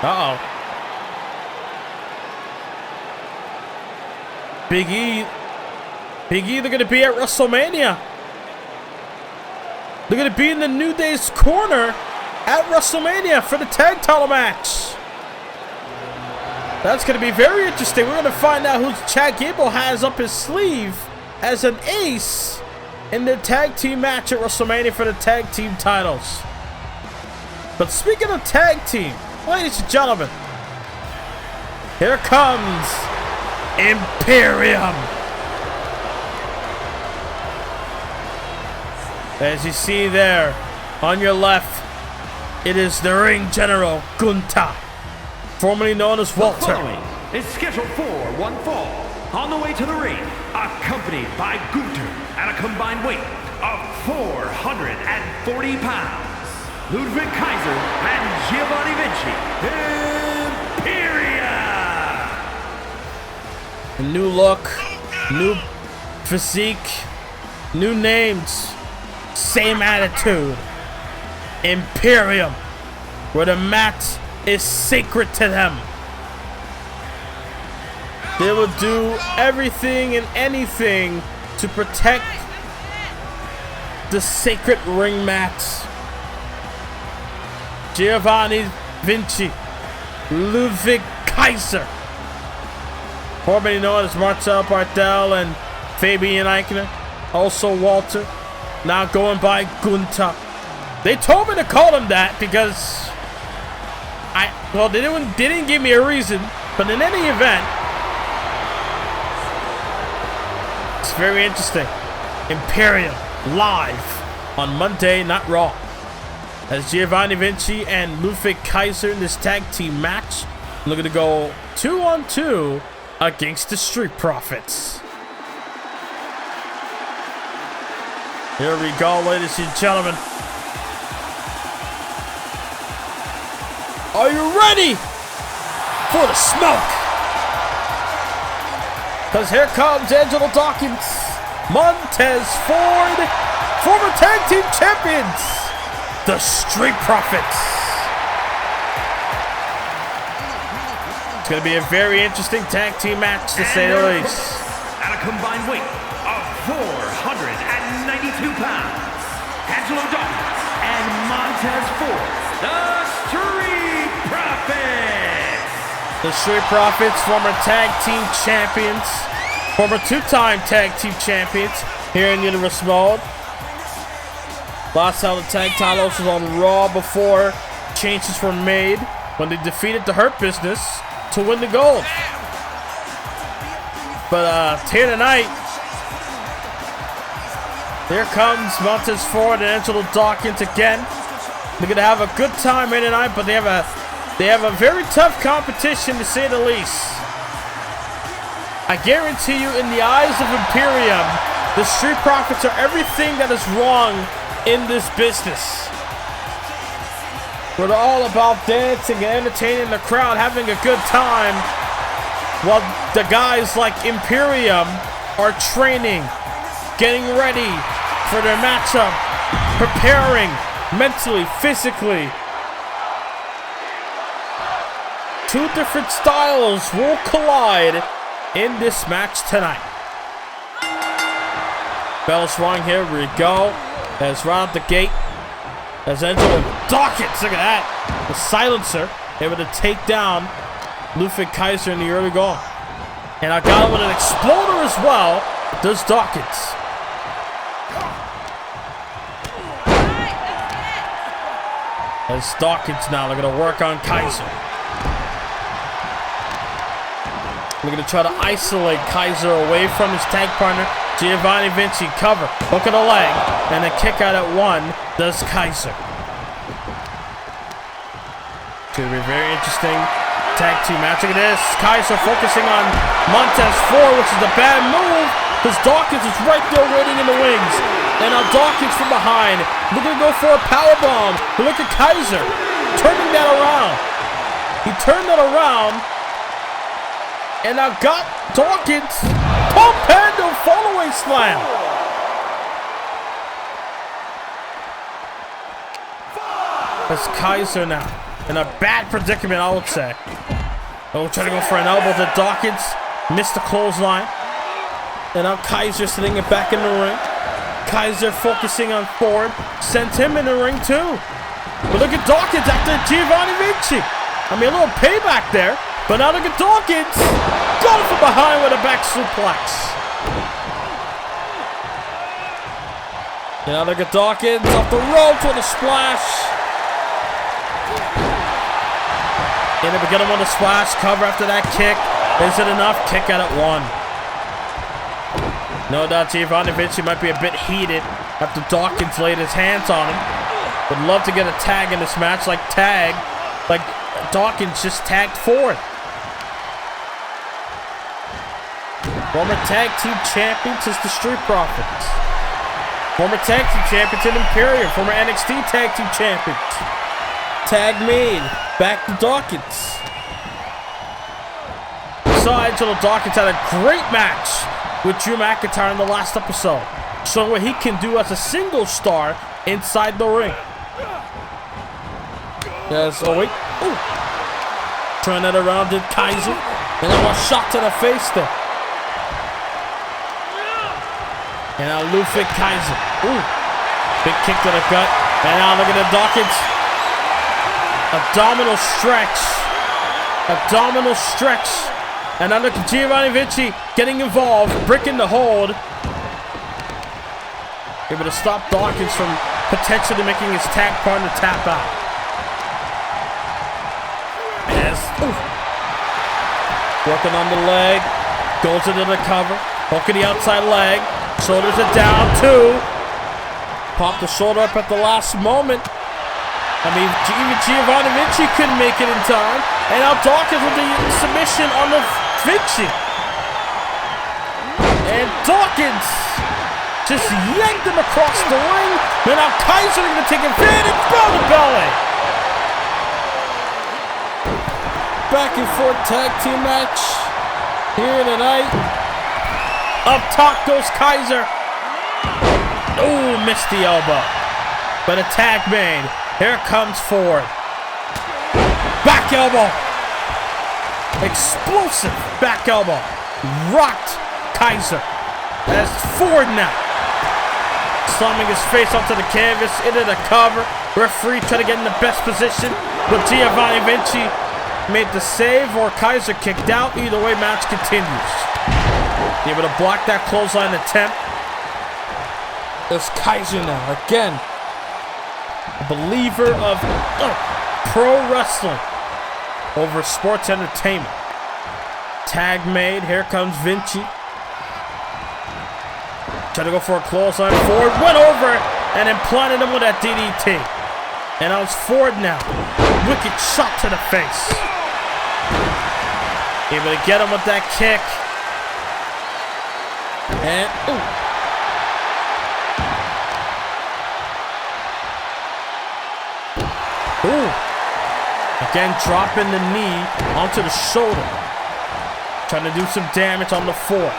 B: Uh-oh. Big E, they're going to be at WrestleMania. They're going to be in the New Day's corner at WrestleMania for the tag title match. That's going to be very interesting. We're going to find out who Chad Gable has up his sleeve as an ace in the tag team match at WrestleMania for the tag team titles. But speaking of tag team, ladies and gentlemen, here comes Imperium. As you see there, on your left, it is the ring general, Gunther, formerly known as Walter.
C: The following is scheduled for one fall. On the way to the ring, accompanied by Gunther at a combined weight of 440 pounds. Ludwig Kaiser and Giovanni Vinci, Imperium!
B: A new look, new physique, new names, same attitude. Imperium, where the mat is sacred to them. They will do everything and anything to protect the sacred ring mats. Giovanni Vinci, Ludwig Kaiser, formerly known as Marcel Bartel and Fabian Eichner, also Walter, now going by Gunther. They told me to call him that because they didn't give me a reason, but in any event, it's very interesting. Imperium live on Monday Night Raw, as Giovanni Vinci and Ludwig Kaiser in this tag team match looking to go 2-on-2 against the Street Profits. Here we go, ladies and gentlemen. Are you ready for the smoke? Because here comes Angelo Dawkins, Montez Ford, former tag team champions, the Street Profits. It's going to be a very interesting tag team match, to say the least.
C: At a combined weight of 492 pounds, Angelo Dawkins and Montez Ford, the Street Profits.
B: The Street Profits, former tag team champions, former two-time tag team champions here in Universe Mode. Last time the tag titles was on Raw before changes were made when they defeated the Hurt Business to win the gold. But here tonight, here comes Montez Ford and Angelo Dawkins again. They're gonna have a good time here tonight, but they have a very tough competition, to say the least. I guarantee you, in the eyes of Imperium, the Street Profits are everything that is wrong in this business. Where they're all about dancing and entertaining the crowd, having a good time, while the guys like Imperium are training, getting ready for their matchup, preparing mentally, physically. Two different styles will collide in this match tonight. Bell's rung here. We go. As right out the gate, as Angelo Dawkins, look at that, the silencer, able to take down Ludwig Kaiser in the early goal. And I got him with an exploder as well, does Dawkins. As Dawkins now, they're going to work on Kaiser. We're going to try to isolate Kaiser away from his tag partner, Giovanni Vinci. Cover, hook of the leg, and a kick out at one does Kaiser. It's going to be a very interesting tag team match. Look at this. Kaiser focusing on Montez Ford, which is a bad move because Dawkins is right there waiting in the wings. And now Dawkins from behind, looking to go for a powerbomb. But look at Kaiser turning that around. He turned that around. And now got Dawkins. Pump handle following slam. That's Kaiser now in a bad predicament, I would say. Oh, trying to go for an elbow to Dawkins. Missed the clothesline. And now Kaiser sitting it back in the ring. Kaiser focusing on Ford. Sends him in the ring too. But look at Dawkins after Giovanni Vinci. I mean, a little payback there. But now look at Dawkins. Got him from behind with a back suplex. And now look at Dawkins off the ropes with a splash. And they get him on the splash. Cover after that kick. Is it enough? Kick out at one. No doubt Giovanni Vinci might be a bit heated after Dawkins laid his hands on him. Would love to get a tag in this match like Dawkins just tagged Ford. Former tag team champions is the Street Profits. Former tag team champions in Imperium. Former NXT tag team champions. Tag made. Back to Dawkins. Saw Angelo Dawkins had a great match with Drew McIntyre in the last episode, showing what he can do as a single star inside the ring. Yes, oh wait. Ooh. Turn that around, did Kaiser. And then one shot to the face there. And now Ludwig Kaiser. Ooh. Big kick to the gut. And now look at the Dawkins. Abdominal stretch. Abdominal stretch. And now look at Giovanni Vinci getting involved, breaking the hold. Able to stop Dawkins from potentially making his tag partner tap out. Yes. Ooh. Working on the leg. Goes into the cover. Hooking the outside leg. Shoulders it down, too. Popped the shoulder up at the last moment. I mean, even Giovanni Vinci couldn't make it in time. And now Dawkins with the submission on the Vinci. And Dawkins just yanked him across the ring. And now Kaiser going to take advantage. Belly to belly. Back and forth tag team match here tonight. Up top goes Kaiser. Oh, missed the elbow. But a tag made. Here comes Ford. Back elbow. Explosive back elbow. Rocked Kaiser. That's Ford now. Slamming his face onto the canvas, into the cover. Referee trying to get in the best position, but Giovanni Vinci made the save, or Kaiser kicked out. Either way, match continues. Able to block that clothesline attempt. There's Kaiser now, again. A believer of pro wrestling over sports entertainment. Tag made, here comes Vinci. Trying to go for a clothesline. Ford went over and implanted him with that DDT. And now it's Ford now. Wicked shot to the face. Able to get him with that kick. And, ooh. Again, dropping the knee onto the shoulder. Trying to do some damage on the Ford.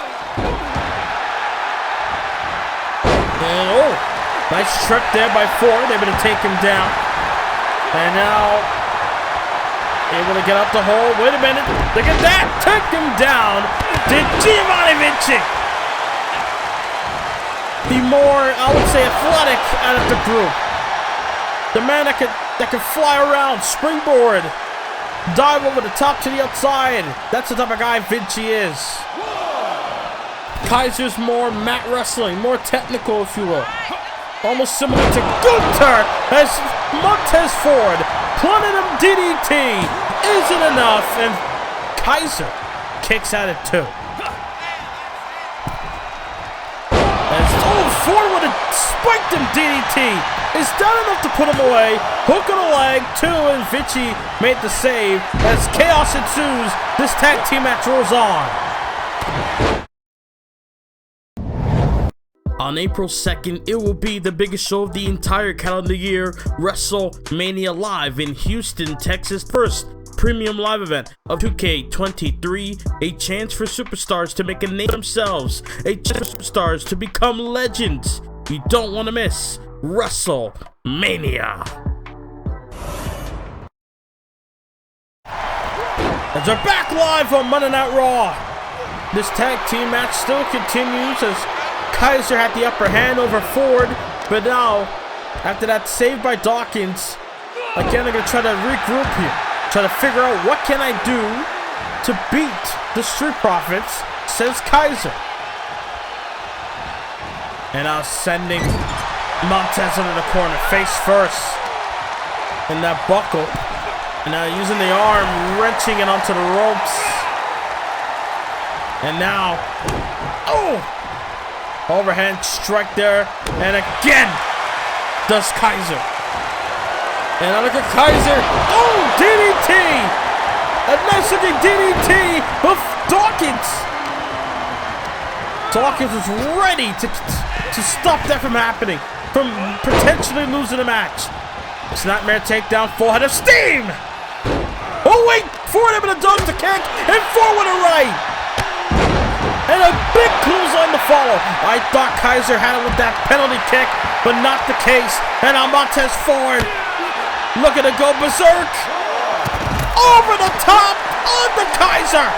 B: And nice trip there by Ford. Able to take him down. And now able to get up the hole. Wait a minute. Look at that. Took him down. Did Giovanni Vinci. The more, I would say, athletic out of the group. The man that could fly around, springboard, dive over the top to the outside. That's the type of guy Vinci is. Kaiser's more mat wrestling, more technical, if you will. Almost similar to Gunther as Montez Ford planted him DDT. Isn't enough, and Kaiser kicks out at 2. As Ford would have spiked him DDT. Is that enough to put him away? Hook on the leg, 2, and Vinci made the save. As chaos ensues, this tag team match rolls on. On April 2nd, it will be the biggest show of the entire calendar year, WrestleMania Live in Houston, Texas. First premium live event of 2K23, a chance for superstars to make a name for themselves, a chance for superstars to become legends. You don't want to miss WrestleMania. As we're back live on Monday Night Raw, this tag team match still continues as Kaiser had the upper hand over Ford, but now, after that save by Dawkins, again, they're going to try to regroup here. Try to figure out what can I do to beat the Street Profits, says Kaiser. And now sending Montez into the corner, face first. In that buckle. And now using the arm, wrenching it onto the ropes. And now, overhand strike there, and again does Kaiser. And now look at Kaiser. DDT! A nice looking DDT of Dawkins. Dawkins was ready to stop that from happening, from potentially losing the match. Snapmare takedown, full head of steam. Oh wait, Ford able to dodge the kick, and forward and right. And a big clothesline to follow. I thought Kaiser had it with that penalty kick, but not the case. And now Montez Ford looking to go berserk. Over the top on the Kaiser.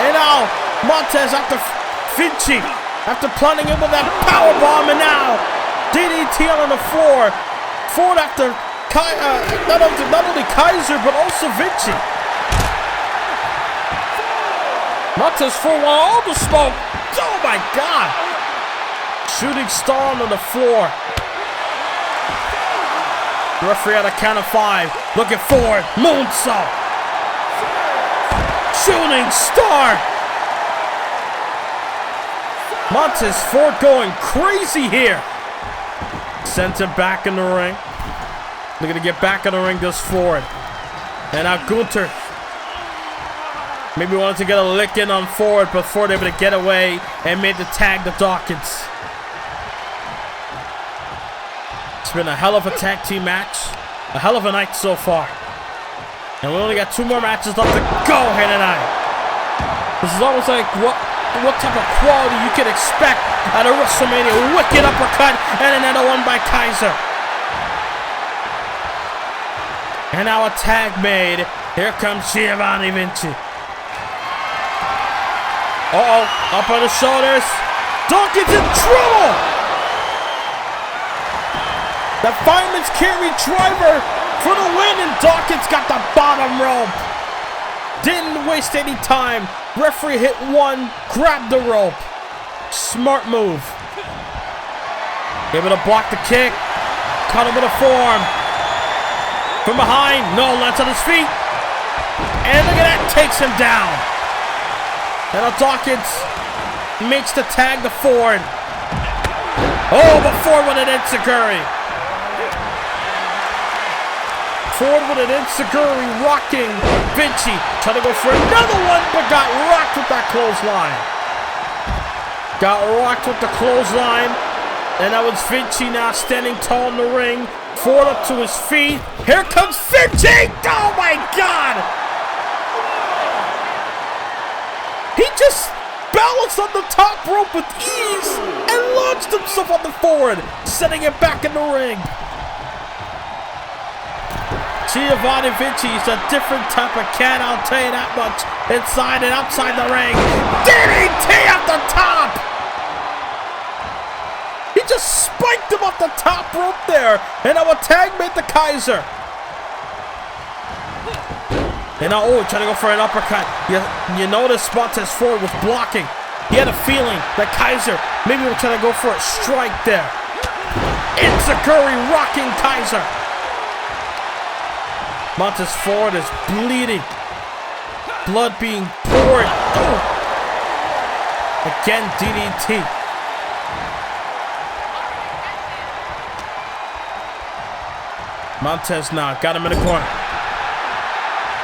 B: And now Montez after Vinci, after planting him with that powerbomb, and now DDT on the floor. Ford after not only Kaiser, but also Vinci. Montez Ford want all the smoke. Oh my God. Shooting star on the floor. Referee at a count of 5. Looking forward. Moonsault. Shooting star. Montez Ford going crazy here. Sends him back in the ring. Looking to get back in the ring, goes Ford. And now Gunther. Maybe wanted to get a lick in on Ford, but Ford able to get away and made the tag to Dawkins. It's been a hell of a tag team match. A hell of a night so far. And we only got 2 more matches left to go here tonight. This is almost like what type of quality you can expect at a WrestleMania. Wicked uppercut and another one by Kaiser. And now a tag made. Here comes Giovanni Vinci. Uh-oh, up on the shoulders. Dawkins in trouble. The fireman's carry driver for the win, and Dawkins got the bottom rope. Didn't waste any time. Referee hit one, grabbed the rope. Smart move. Able to block the kick. Caught him with a forearm. From behind, no, lands on his feet. And look at that, takes him down. And Dawkins makes the tag to Ford. Oh, but Ford with an enziguri. Ford with an enziguri rocking Vinci. Trying to go for another one, but got rocked with that clothesline. Got rocked with the clothesline. And that was Vinci now standing tall in the ring. Ford up to his feet. Here comes Vinci! Oh my God! He just balanced on the top rope with ease and launched himself on the forward, sending it back in the ring. Giovanni Vinci is a different type of cat, I'll tell you that much. Inside and outside the ring. DDT at the top! He just spiked him off the top rope there. And now a tag made the Kaiser. And now, trying to go for an uppercut. You notice Montez Ford was blocking. He had a feeling that Kaiser maybe was trying to go for a strike there. Enziguri rocking Kaiser. Montez Ford is bleeding. Blood being poured. Oh. Again, DDT. Montez now got him in the corner.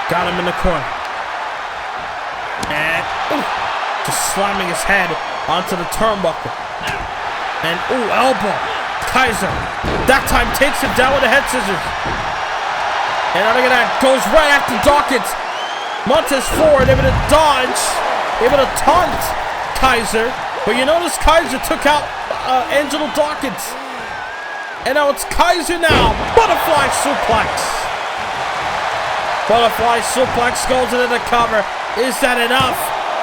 B: Got him in the corner. And just slamming his head onto the turnbuckle. And elbow. Kaiser. That time takes him down with the head scissors. And now look at that. Goes right after Dawkins. Montez Ford able to dodge. Able to taunt Kaiser. But you notice Kaiser took out Angelo Dawkins. And now it's Kaiser now. Butterfly suplex. Butterfly suplex goes into the cover. Is that enough?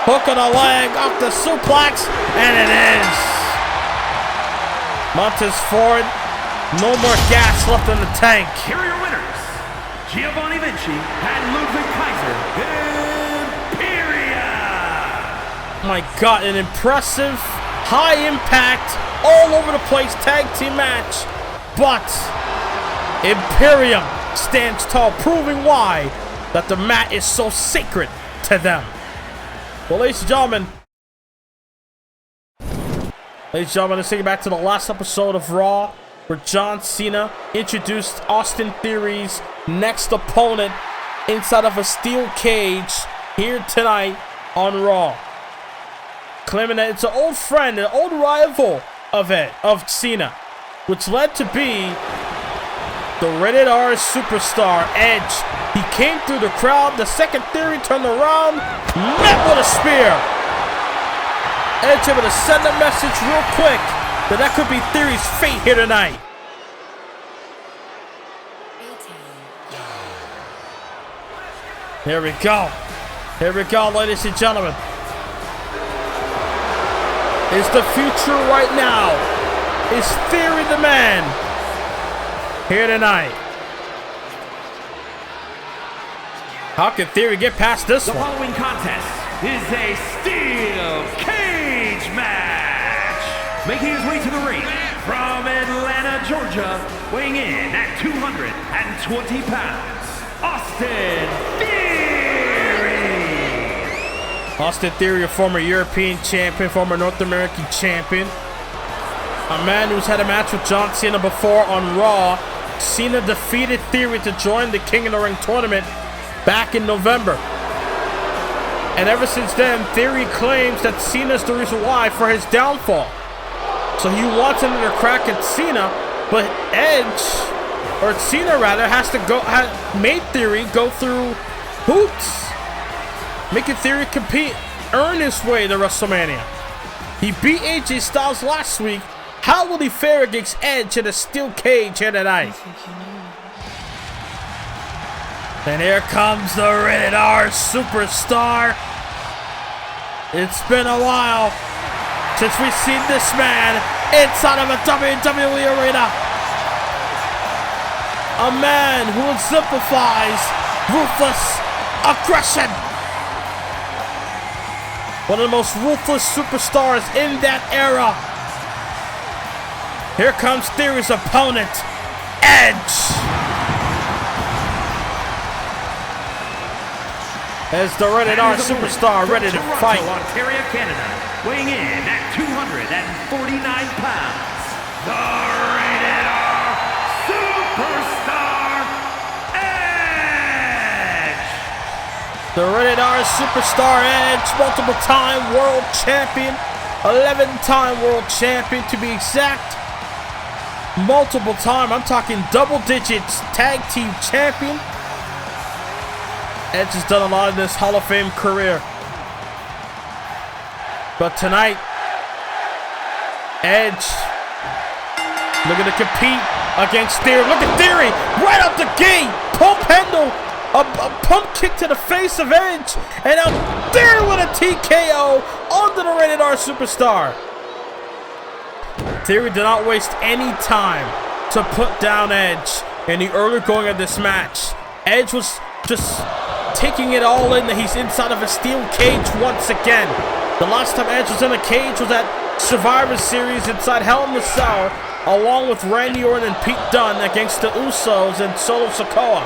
B: Hook on the leg, off the suplex, and it is. Montez Ford, no more gas left in the tank.
C: Here are your winners, Giovanni Vinci and Ludwig Kaiser, Imperium.
B: My God, an impressive, high impact, all over the place tag team match. But Imperium stands tall, proving why that the mat is so sacred to them. Well, ladies and gentlemen, let's take it back to the last episode of Raw, where John Cena introduced Austin Theory's next opponent inside of a steel cage here tonight on Raw, claiming that it's an old friend, an old rival of Cena, which led to be the Rated R superstar Edge. He came through the crowd. The second Theory turned around, met with a spear. Edge able to send a message real quick that could be Theory's fate here tonight. Here we go. Here we go, ladies and gentlemen. Is the future right now? Is Theory the man here tonight? How can Theory get past this one?
C: The following contest is a steel cage match. Making his way to the ring from Atlanta, Georgia, weighing in at 220 pounds, Austin Theory.
B: Austin Theory, a former European champion, former North American champion. A man who's had a match with John Cena before on Raw. Cena defeated Theory to join the King of the Ring tournament back in November. And ever since then, Theory claims that Cena's the reason why for his downfall. So he wants another crack at Cena, but Cena rather, made Theory go through hoops, making Theory compete earn his way to WrestleMania. He beat AJ Styles last week. How will he fare against Edge in a steel cage here tonight? And here comes the Rated R Superstar. It's been a while since we've seen this man inside of a WWE arena. A man who exemplifies ruthless aggression. One of the most ruthless superstars in that era. Here comes Theory's opponent, Edge. As the Rated R Superstar ready to fight.
C: Ontario, Canada, weighing in at 249 pounds, the Rated R Superstar, Edge!
B: The Rated R Superstar Edge, multiple-time world champion, 11-time world champion to be exact. Multiple time, I'm talking double digits, tag team champion. Edge has done a lot in this Hall of Fame career. But tonight, Edge looking to compete against Theory. Look at Theory, right out the gate. Pump handle, a pump kick to the face of Edge. And now Theory with a TKO onto the Rated R Superstar. Theory did not waste any time to put down Edge in the early going of this match. Edge was just taking it all in that he's inside of a steel cage once again. The last time Edge was in a cage was at Survivor Series inside Hell in the Cell, along with Randy Orton and Pete Dunne against the Usos and Solo Sikoa.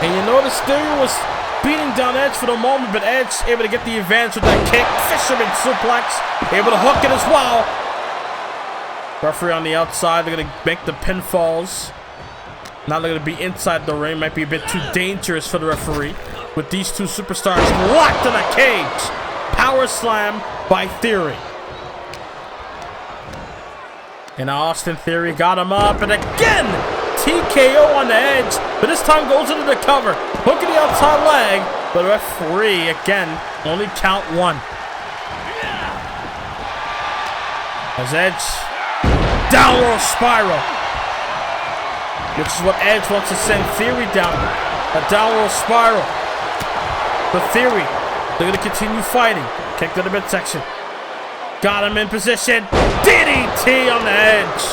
B: And you notice Theory was beating down Edge for the moment, but Edge able to get the advantage with that kick. Fisherman suplex, able to hook it as well. Referee on the outside, they're going to make the pinfalls. Now they're going to be inside the ring. Might be a bit too dangerous for the referee. With these two superstars locked in a cage. Power slam by Theory. And Austin Theory got him up, and again, TKO on the Edge, but this time goes into the cover. Hook in the outside leg, but the referee, again, only count one. As Edge, downward spiral, which is what Edge wants to send Theory down. A downward spiral. But Theory, they're going to continue fighting. Kick to the midsection. Got him in position. DDT on the Edge.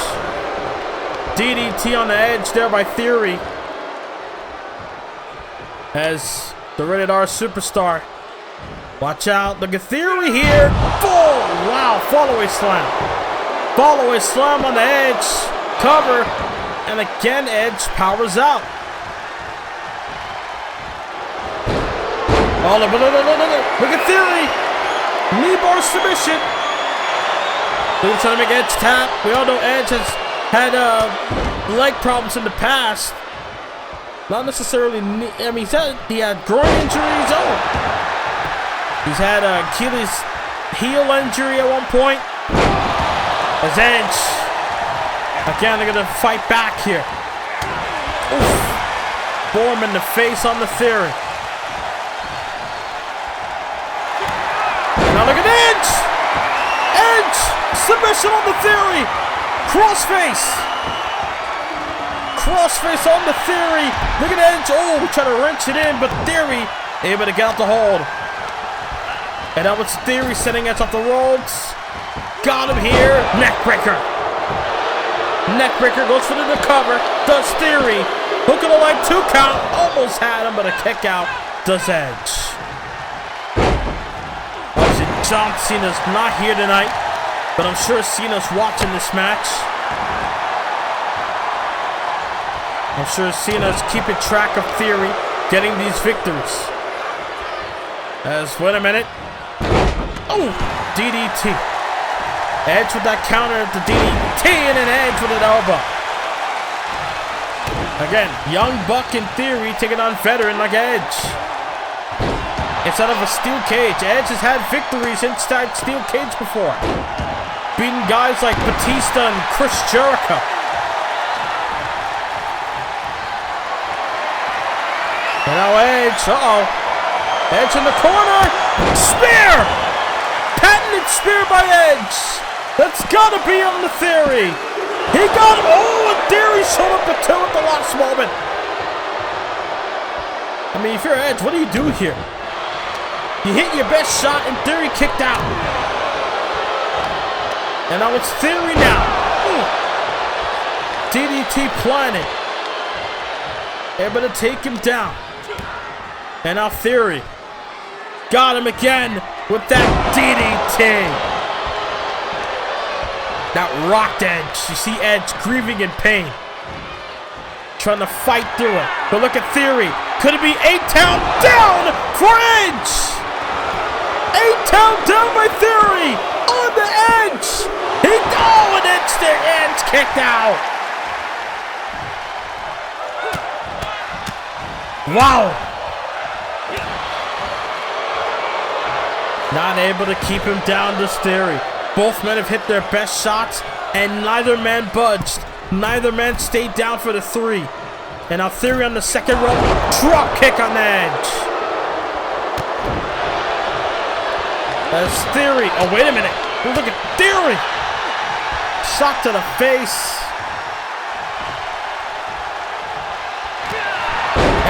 B: DDT on the Edge there by Theory. As the Rated R Superstar. Watch out. Look at Theory here. Boom. Wow. Follow-away slam. Follow-away slam on the Edge. Cover. And again, Edge powers out. Oh, look at Theory. Knee bar submission. They're trying to make Edge tap. We all know Edge has had leg problems in the past. Not necessarily knee. I mean, he had groin injuries. Oh, he's had Achilles heel injury at one point. As Edge, again, they're gonna fight back here. Oof. Boom in the face on the Theory. Now look at Edge. Edge submission on the Theory. Crossface. Crossface on the Theory. Look at Edge. Oh, trying to wrench it in, but Theory able to get out the hold. And that was Theory setting Edge off the ropes. Got him here. Neckbreaker. Neckbreaker goes for the cover. Does Theory. Hook of the leg, 2 count. Almost had him, but a kick out. Does Edge. Obviously, John Cena's not here tonight, but I'm sure Cena's watching this match. I'm sure Cena's keeping track of Theory getting these victories. As, wait a minute. Oh, DDT. Edge with that counter at the DDT, and an Edge with an elbow. Again, young Buck in Theory taking on veteran like Edge. Instead of a steel cage, Edge has had victories inside steel cage before. Beating guys like Batista and Chris Jericho. And now Edge. Uh-oh. Edge in the corner. Spear! Patented spear by Edge. That's got to be on the Theory. He got him. Oh, and Theory showed up the two at the last moment. I mean, if you're Edge, what do you do here? You hit your best shot and Theory kicked out. And now it's Theory now. Ooh. DDT planted. Able to take him down. And now Theory got him again with that DDT. That rocked Edge. You see Edge grieving in pain. Trying to fight through it. But look at Theory. Could it be A-Town down for Edge? A-Town down by Theory. On the Edge. And Edge there. Edge kicked out. Wow. Not able to keep him down, this Theory. Both men have hit their best shots, and neither man budged. Neither man stayed down for the three. And now Theory on the second rope. Drop kick on the Edge. That's Theory. Oh, wait a minute. Look at Theory. Shot to the face.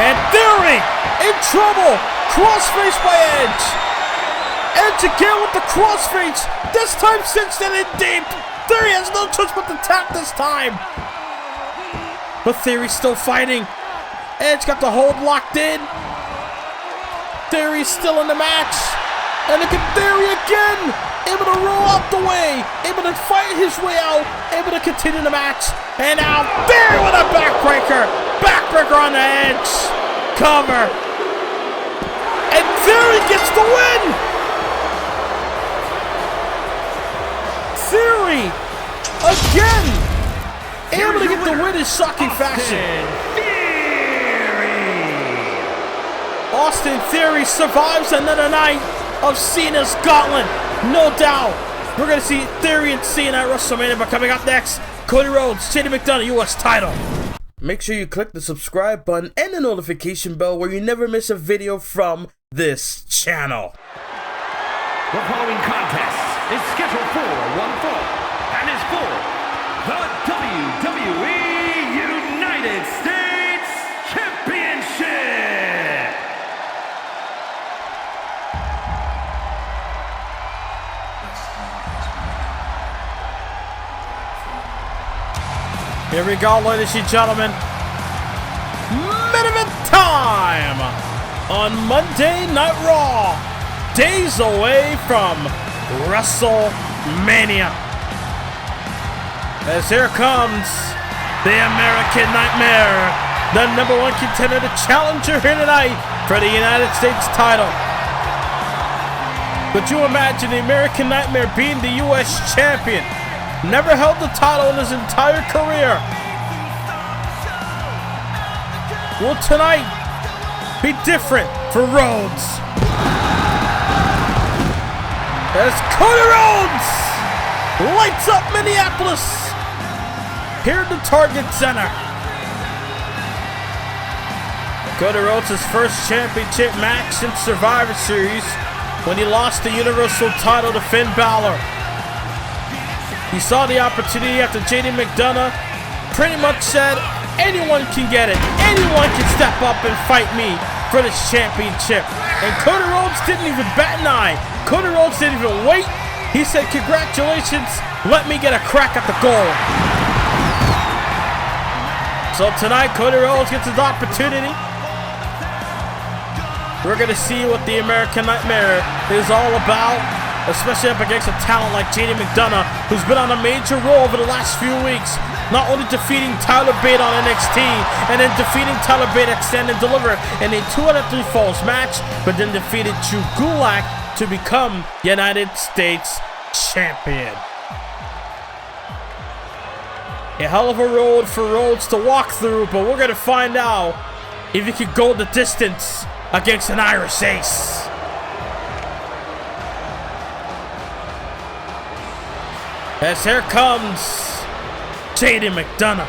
B: And Theory in trouble. Crossface by Edge. Edge again with the crossface. This time cinched it in deep. Theory has no choice but to tap this time. But Theory's still fighting. Edge got the hold locked in. Theory's still in the match. And look at Theory again. Able to roll out the way. Able to fight his way out. Able to continue the match. And now Theory with a backbreaker. Backbreaker on the Edge. Cover. And Theory gets the win. Theory again. Able to get the win in shocking fashion. Austin Theory survives another night of Cena's gauntlet. No doubt. We're going to see Theory and Cena at WrestleMania. But coming up next, Cody Rhodes, Cody McDonough, U.S. title. Make sure you click the subscribe button and the notification bell where you never miss a video from this channel.
C: The following contest is scheduled for one fall and is for the WWE United States Championship.
B: Here we go, ladies and gentlemen. Main event time on Monday Night Raw. Days away from WrestleMania. As here comes the American Nightmare, the #1 contender, the challenger here tonight for the United States title. Could you imagine the American Nightmare being the U.S. champion? Never held the title in his entire career. Will tonight be different for Rhodes? As Cody Rhodes lights up Minneapolis here at the Target Center. Cody Rhodes' first championship match since Survivor Series when he lost the Universal title to Finn Balor. He saw the opportunity after JD McDonough pretty much said, anyone can get it. Anyone can step up and fight me for this championship. And Cody Rhodes didn't even bat an eye. Cody Rhodes didn't even wait. He said, congratulations, let me get a crack at the goal. So tonight, Cody Rhodes gets his opportunity. We're going to see what the American Nightmare is all about, especially up against a talent like JD McDonough, who's been on a major roll over the last few weeks. Not only defeating Tyler Bate on NXT, and then defeating Tyler Bate at Stand and Deliver in a 2 out of 3 Falls match, but then defeated Drew Gulak to become United States champion. A hell of a road for Rhodes to walk through, but we're going to find out if he can go the distance against an Irish Ace. As here comes JD McDonough.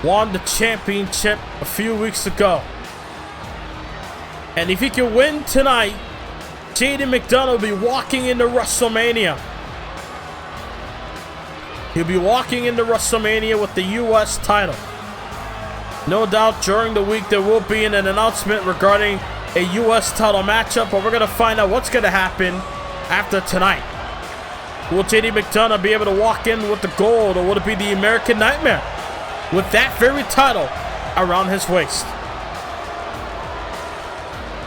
B: won the championship a few weeks ago. And if he can win tonight, JD McDonough will be walking into WrestleMania. He'll be walking into WrestleMania with the U.S. title. No doubt during the week there will be an announcement regarding a U.S. title matchup, but we're going to find out what's going to happen after tonight. Will JD McDonough be able to walk in with the gold, or will it be the American Nightmare with that very title around his waist?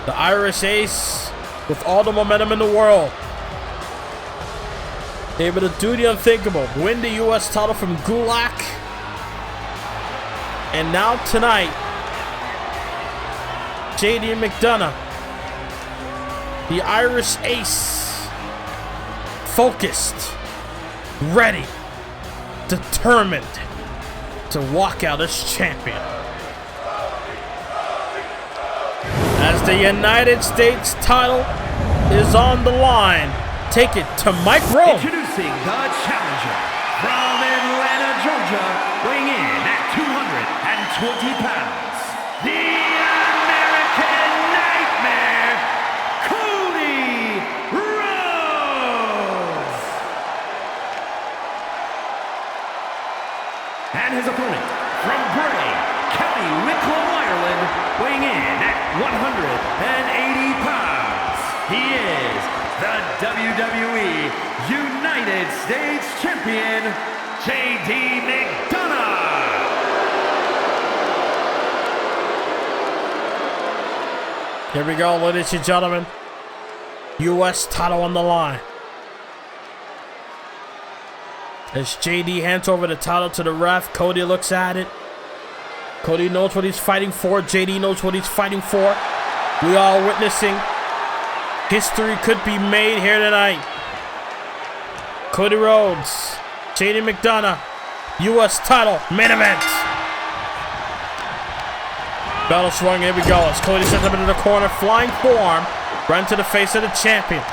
B: The Irish Ace, with all the momentum in the world, able to do the unthinkable, win the U.S. title from Gulak. And now tonight, JD McDonough, the Irish Ace, focused, ready, determined to walk out as champion. As the United States title is on the line, take it to Mike Rome.
C: Introducing the challenger from Atlanta, Georgia, weighing in at 220 pounds, the American Nightmare, Cody Rhodes. And his opponent from Bray, County Wicklow, Ireland, weighing in at 180 pounds, he is the WWE United States Champion, JD McDonough.
B: Here we go, ladies and gentlemen. U.S. title on the line. As JD hands over the title to the ref, Cody looks at it. Cody knows what he's fighting for. JD knows what he's fighting for. We all witnessing. History could be made here tonight. Cody Rhodes, JD McDonough, U.S. title, main event. Battle swung, here we go. As Cody sets up into the corner, flying forearm, right into the face of the champion.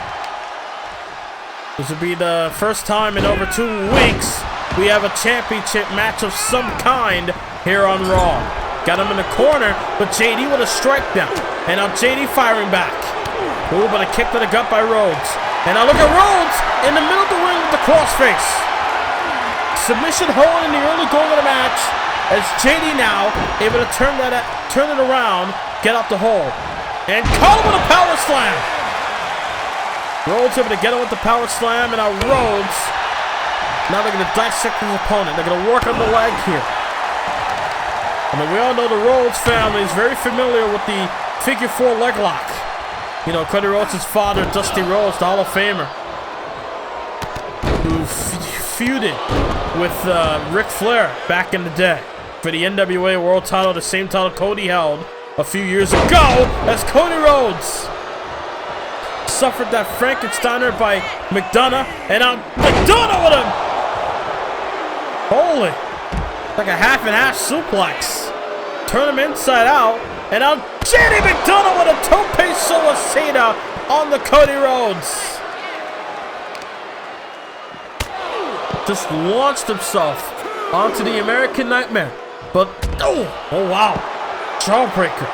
B: This will be the first time in over 2 weeks we have a championship match of some kind here on Raw. Got him in the corner, but JD with a strike down. And now JD firing back. Ooh, but a kick to the gut by Rhodes. And now look at Rhodes in the middle of the ring with the crossface. Submission hold in the early going of the match. As JD now able to turn it around, get out the hold. And caught him with a power slam. Rhodes able to get him with the power slam, and now Rhodes, now they're going to dissect his opponent. They're going to work on the leg here. I mean, we all know the Rhodes family is very familiar with the figure 4 leg lock. You know, Cody Rhodes' father, Dusty Rhodes, the Hall of Famer, who feuded with Ric Flair back in the day for the NWA World title, the same title Cody held a few years ago, as Cody Rhodes suffered that Frankensteiner by McDonough, and now McDonough with a holy, like a half and half suplex, turn him inside out, and now JD McDonough with a tope suicida on the Cody Rhodes. Just launched himself onto the American Nightmare, but oh wow, jawbreaker.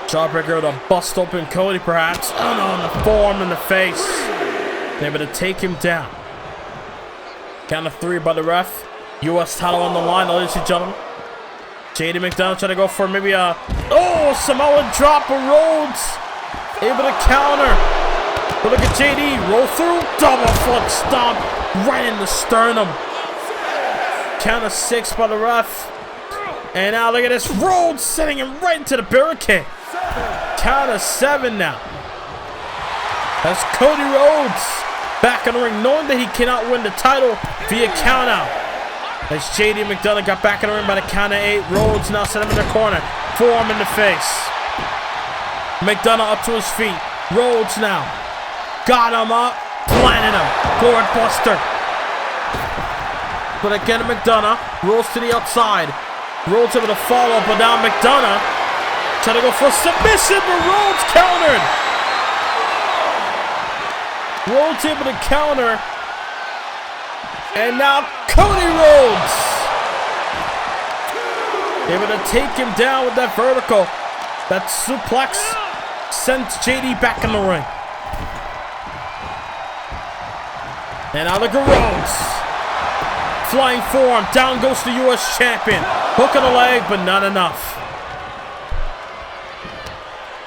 B: Jawbreaker with a bust open Cody perhaps. Oh no, in the forearm in the face. They're able to take him down. Count of 3 by the ref. U.S. title on the line, ladies and gentlemen. JD McDonough trying to go for maybe a Samoan drop of Rhodes. Able to counter. But look at JD. Roll through. Double foot stomp. Right in the sternum. Count of 6 by the ref. And now look at this. Rhodes sending him right into the barricade. Count of 7 now. That's Cody Rhodes back in the ring, knowing that he cannot win the title via countout. As JD McDonough got back in the ring by the count of 8. Rhodes now set him in the corner. Forearm in the face. McDonough up to his feet. Rhodes now. Got him up. Planted him. Gourd buster. But again, McDonough rolls to the outside. Rhodes able to follow, but now McDonough trying to go for a submission, but Rhodes countered. Rhodes able to counter. And now Cody Rhodes Able to take him down with that vertical. That suplex sends JD back in the ring. And now look at Rhodes. Flying forearm. Down goes the U.S. champion. Hook of the leg, but not enough.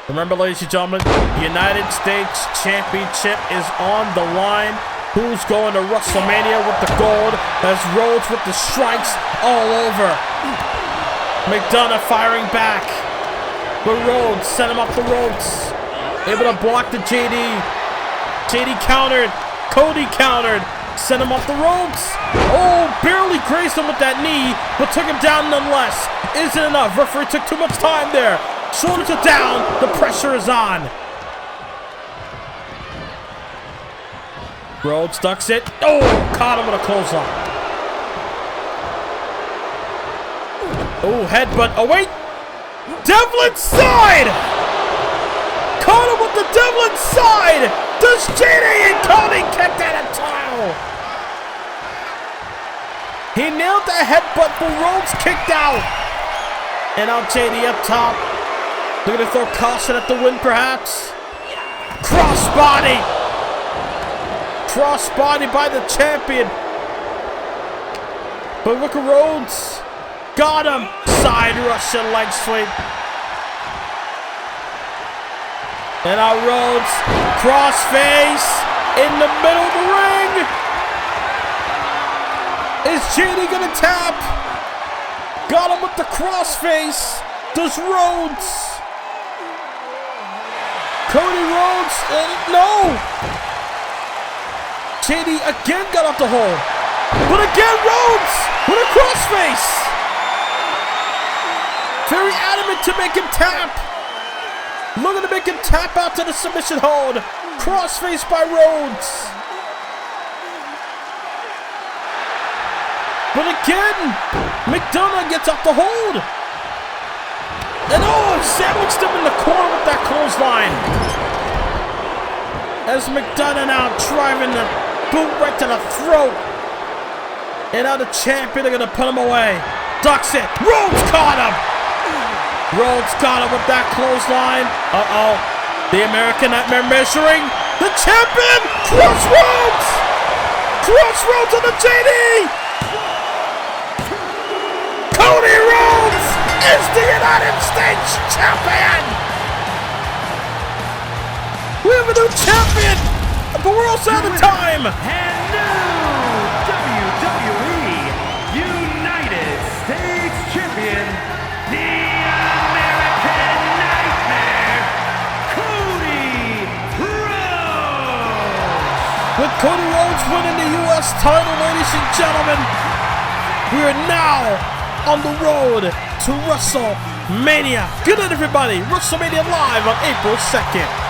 B: Remember, ladies and gentlemen, the United States Championship is on the line. Who's going to WrestleMania with the gold? As Rhodes with the strikes all over. McDonough firing back. But Rhodes sent him up the ropes. Able to block the JD. JD countered. Cody countered. Sent him up the ropes. Oh, barely grazed him with that knee, but took him down nonetheless. Isn't enough. Referee took too much time there. Shoulders are down. The pressure is on. Rhodes ducks it. Oh, caught him with a clothesline. Oh, headbutt. Oh, wait. Devlin's side. Caught him with the Devlin's side. Does JD and Cody kick that a towel? He nailed the headbutt, but Rhodes kicked out. And now JD up top. They're going to throw caution at the win, perhaps. Crossbody. Crossbody by the champion. But look at Rhodes. Got him. Side Russian leg sweep. And now Rhodes. Crossface. In the middle of the ring. Is JD going to tap? Got him with the crossface. Does Rhodes? Cody Rhodes, no! JD again got off the hole. But again, Rhodes with a crossface. Very adamant to make him tap. Looking to make him tap out to the submission hold. Crossface by Rhodes. But again, McDonough gets off the hold. And oh, sandwiched him in the corner with that clothesline. As McDonough now driving the boot right to the throat. And now the champion, they're going to put him away. Ducks it. Rhodes caught him. Rhodes got him with that clothesline. Uh-oh. The American Nightmare measuring. The champion. Crossroads. Crossroads on the JD. Cody Rhodes is the United States champion! We have a new champion! But we're also out of time!
C: And new WWE United States champion, the American Nightmare, Cody Rhodes!
B: With Cody Rhodes winning the U.S. title, ladies and gentlemen, we are now on the road to WrestleMania. Good night, everybody. WrestleMania live on April 2nd.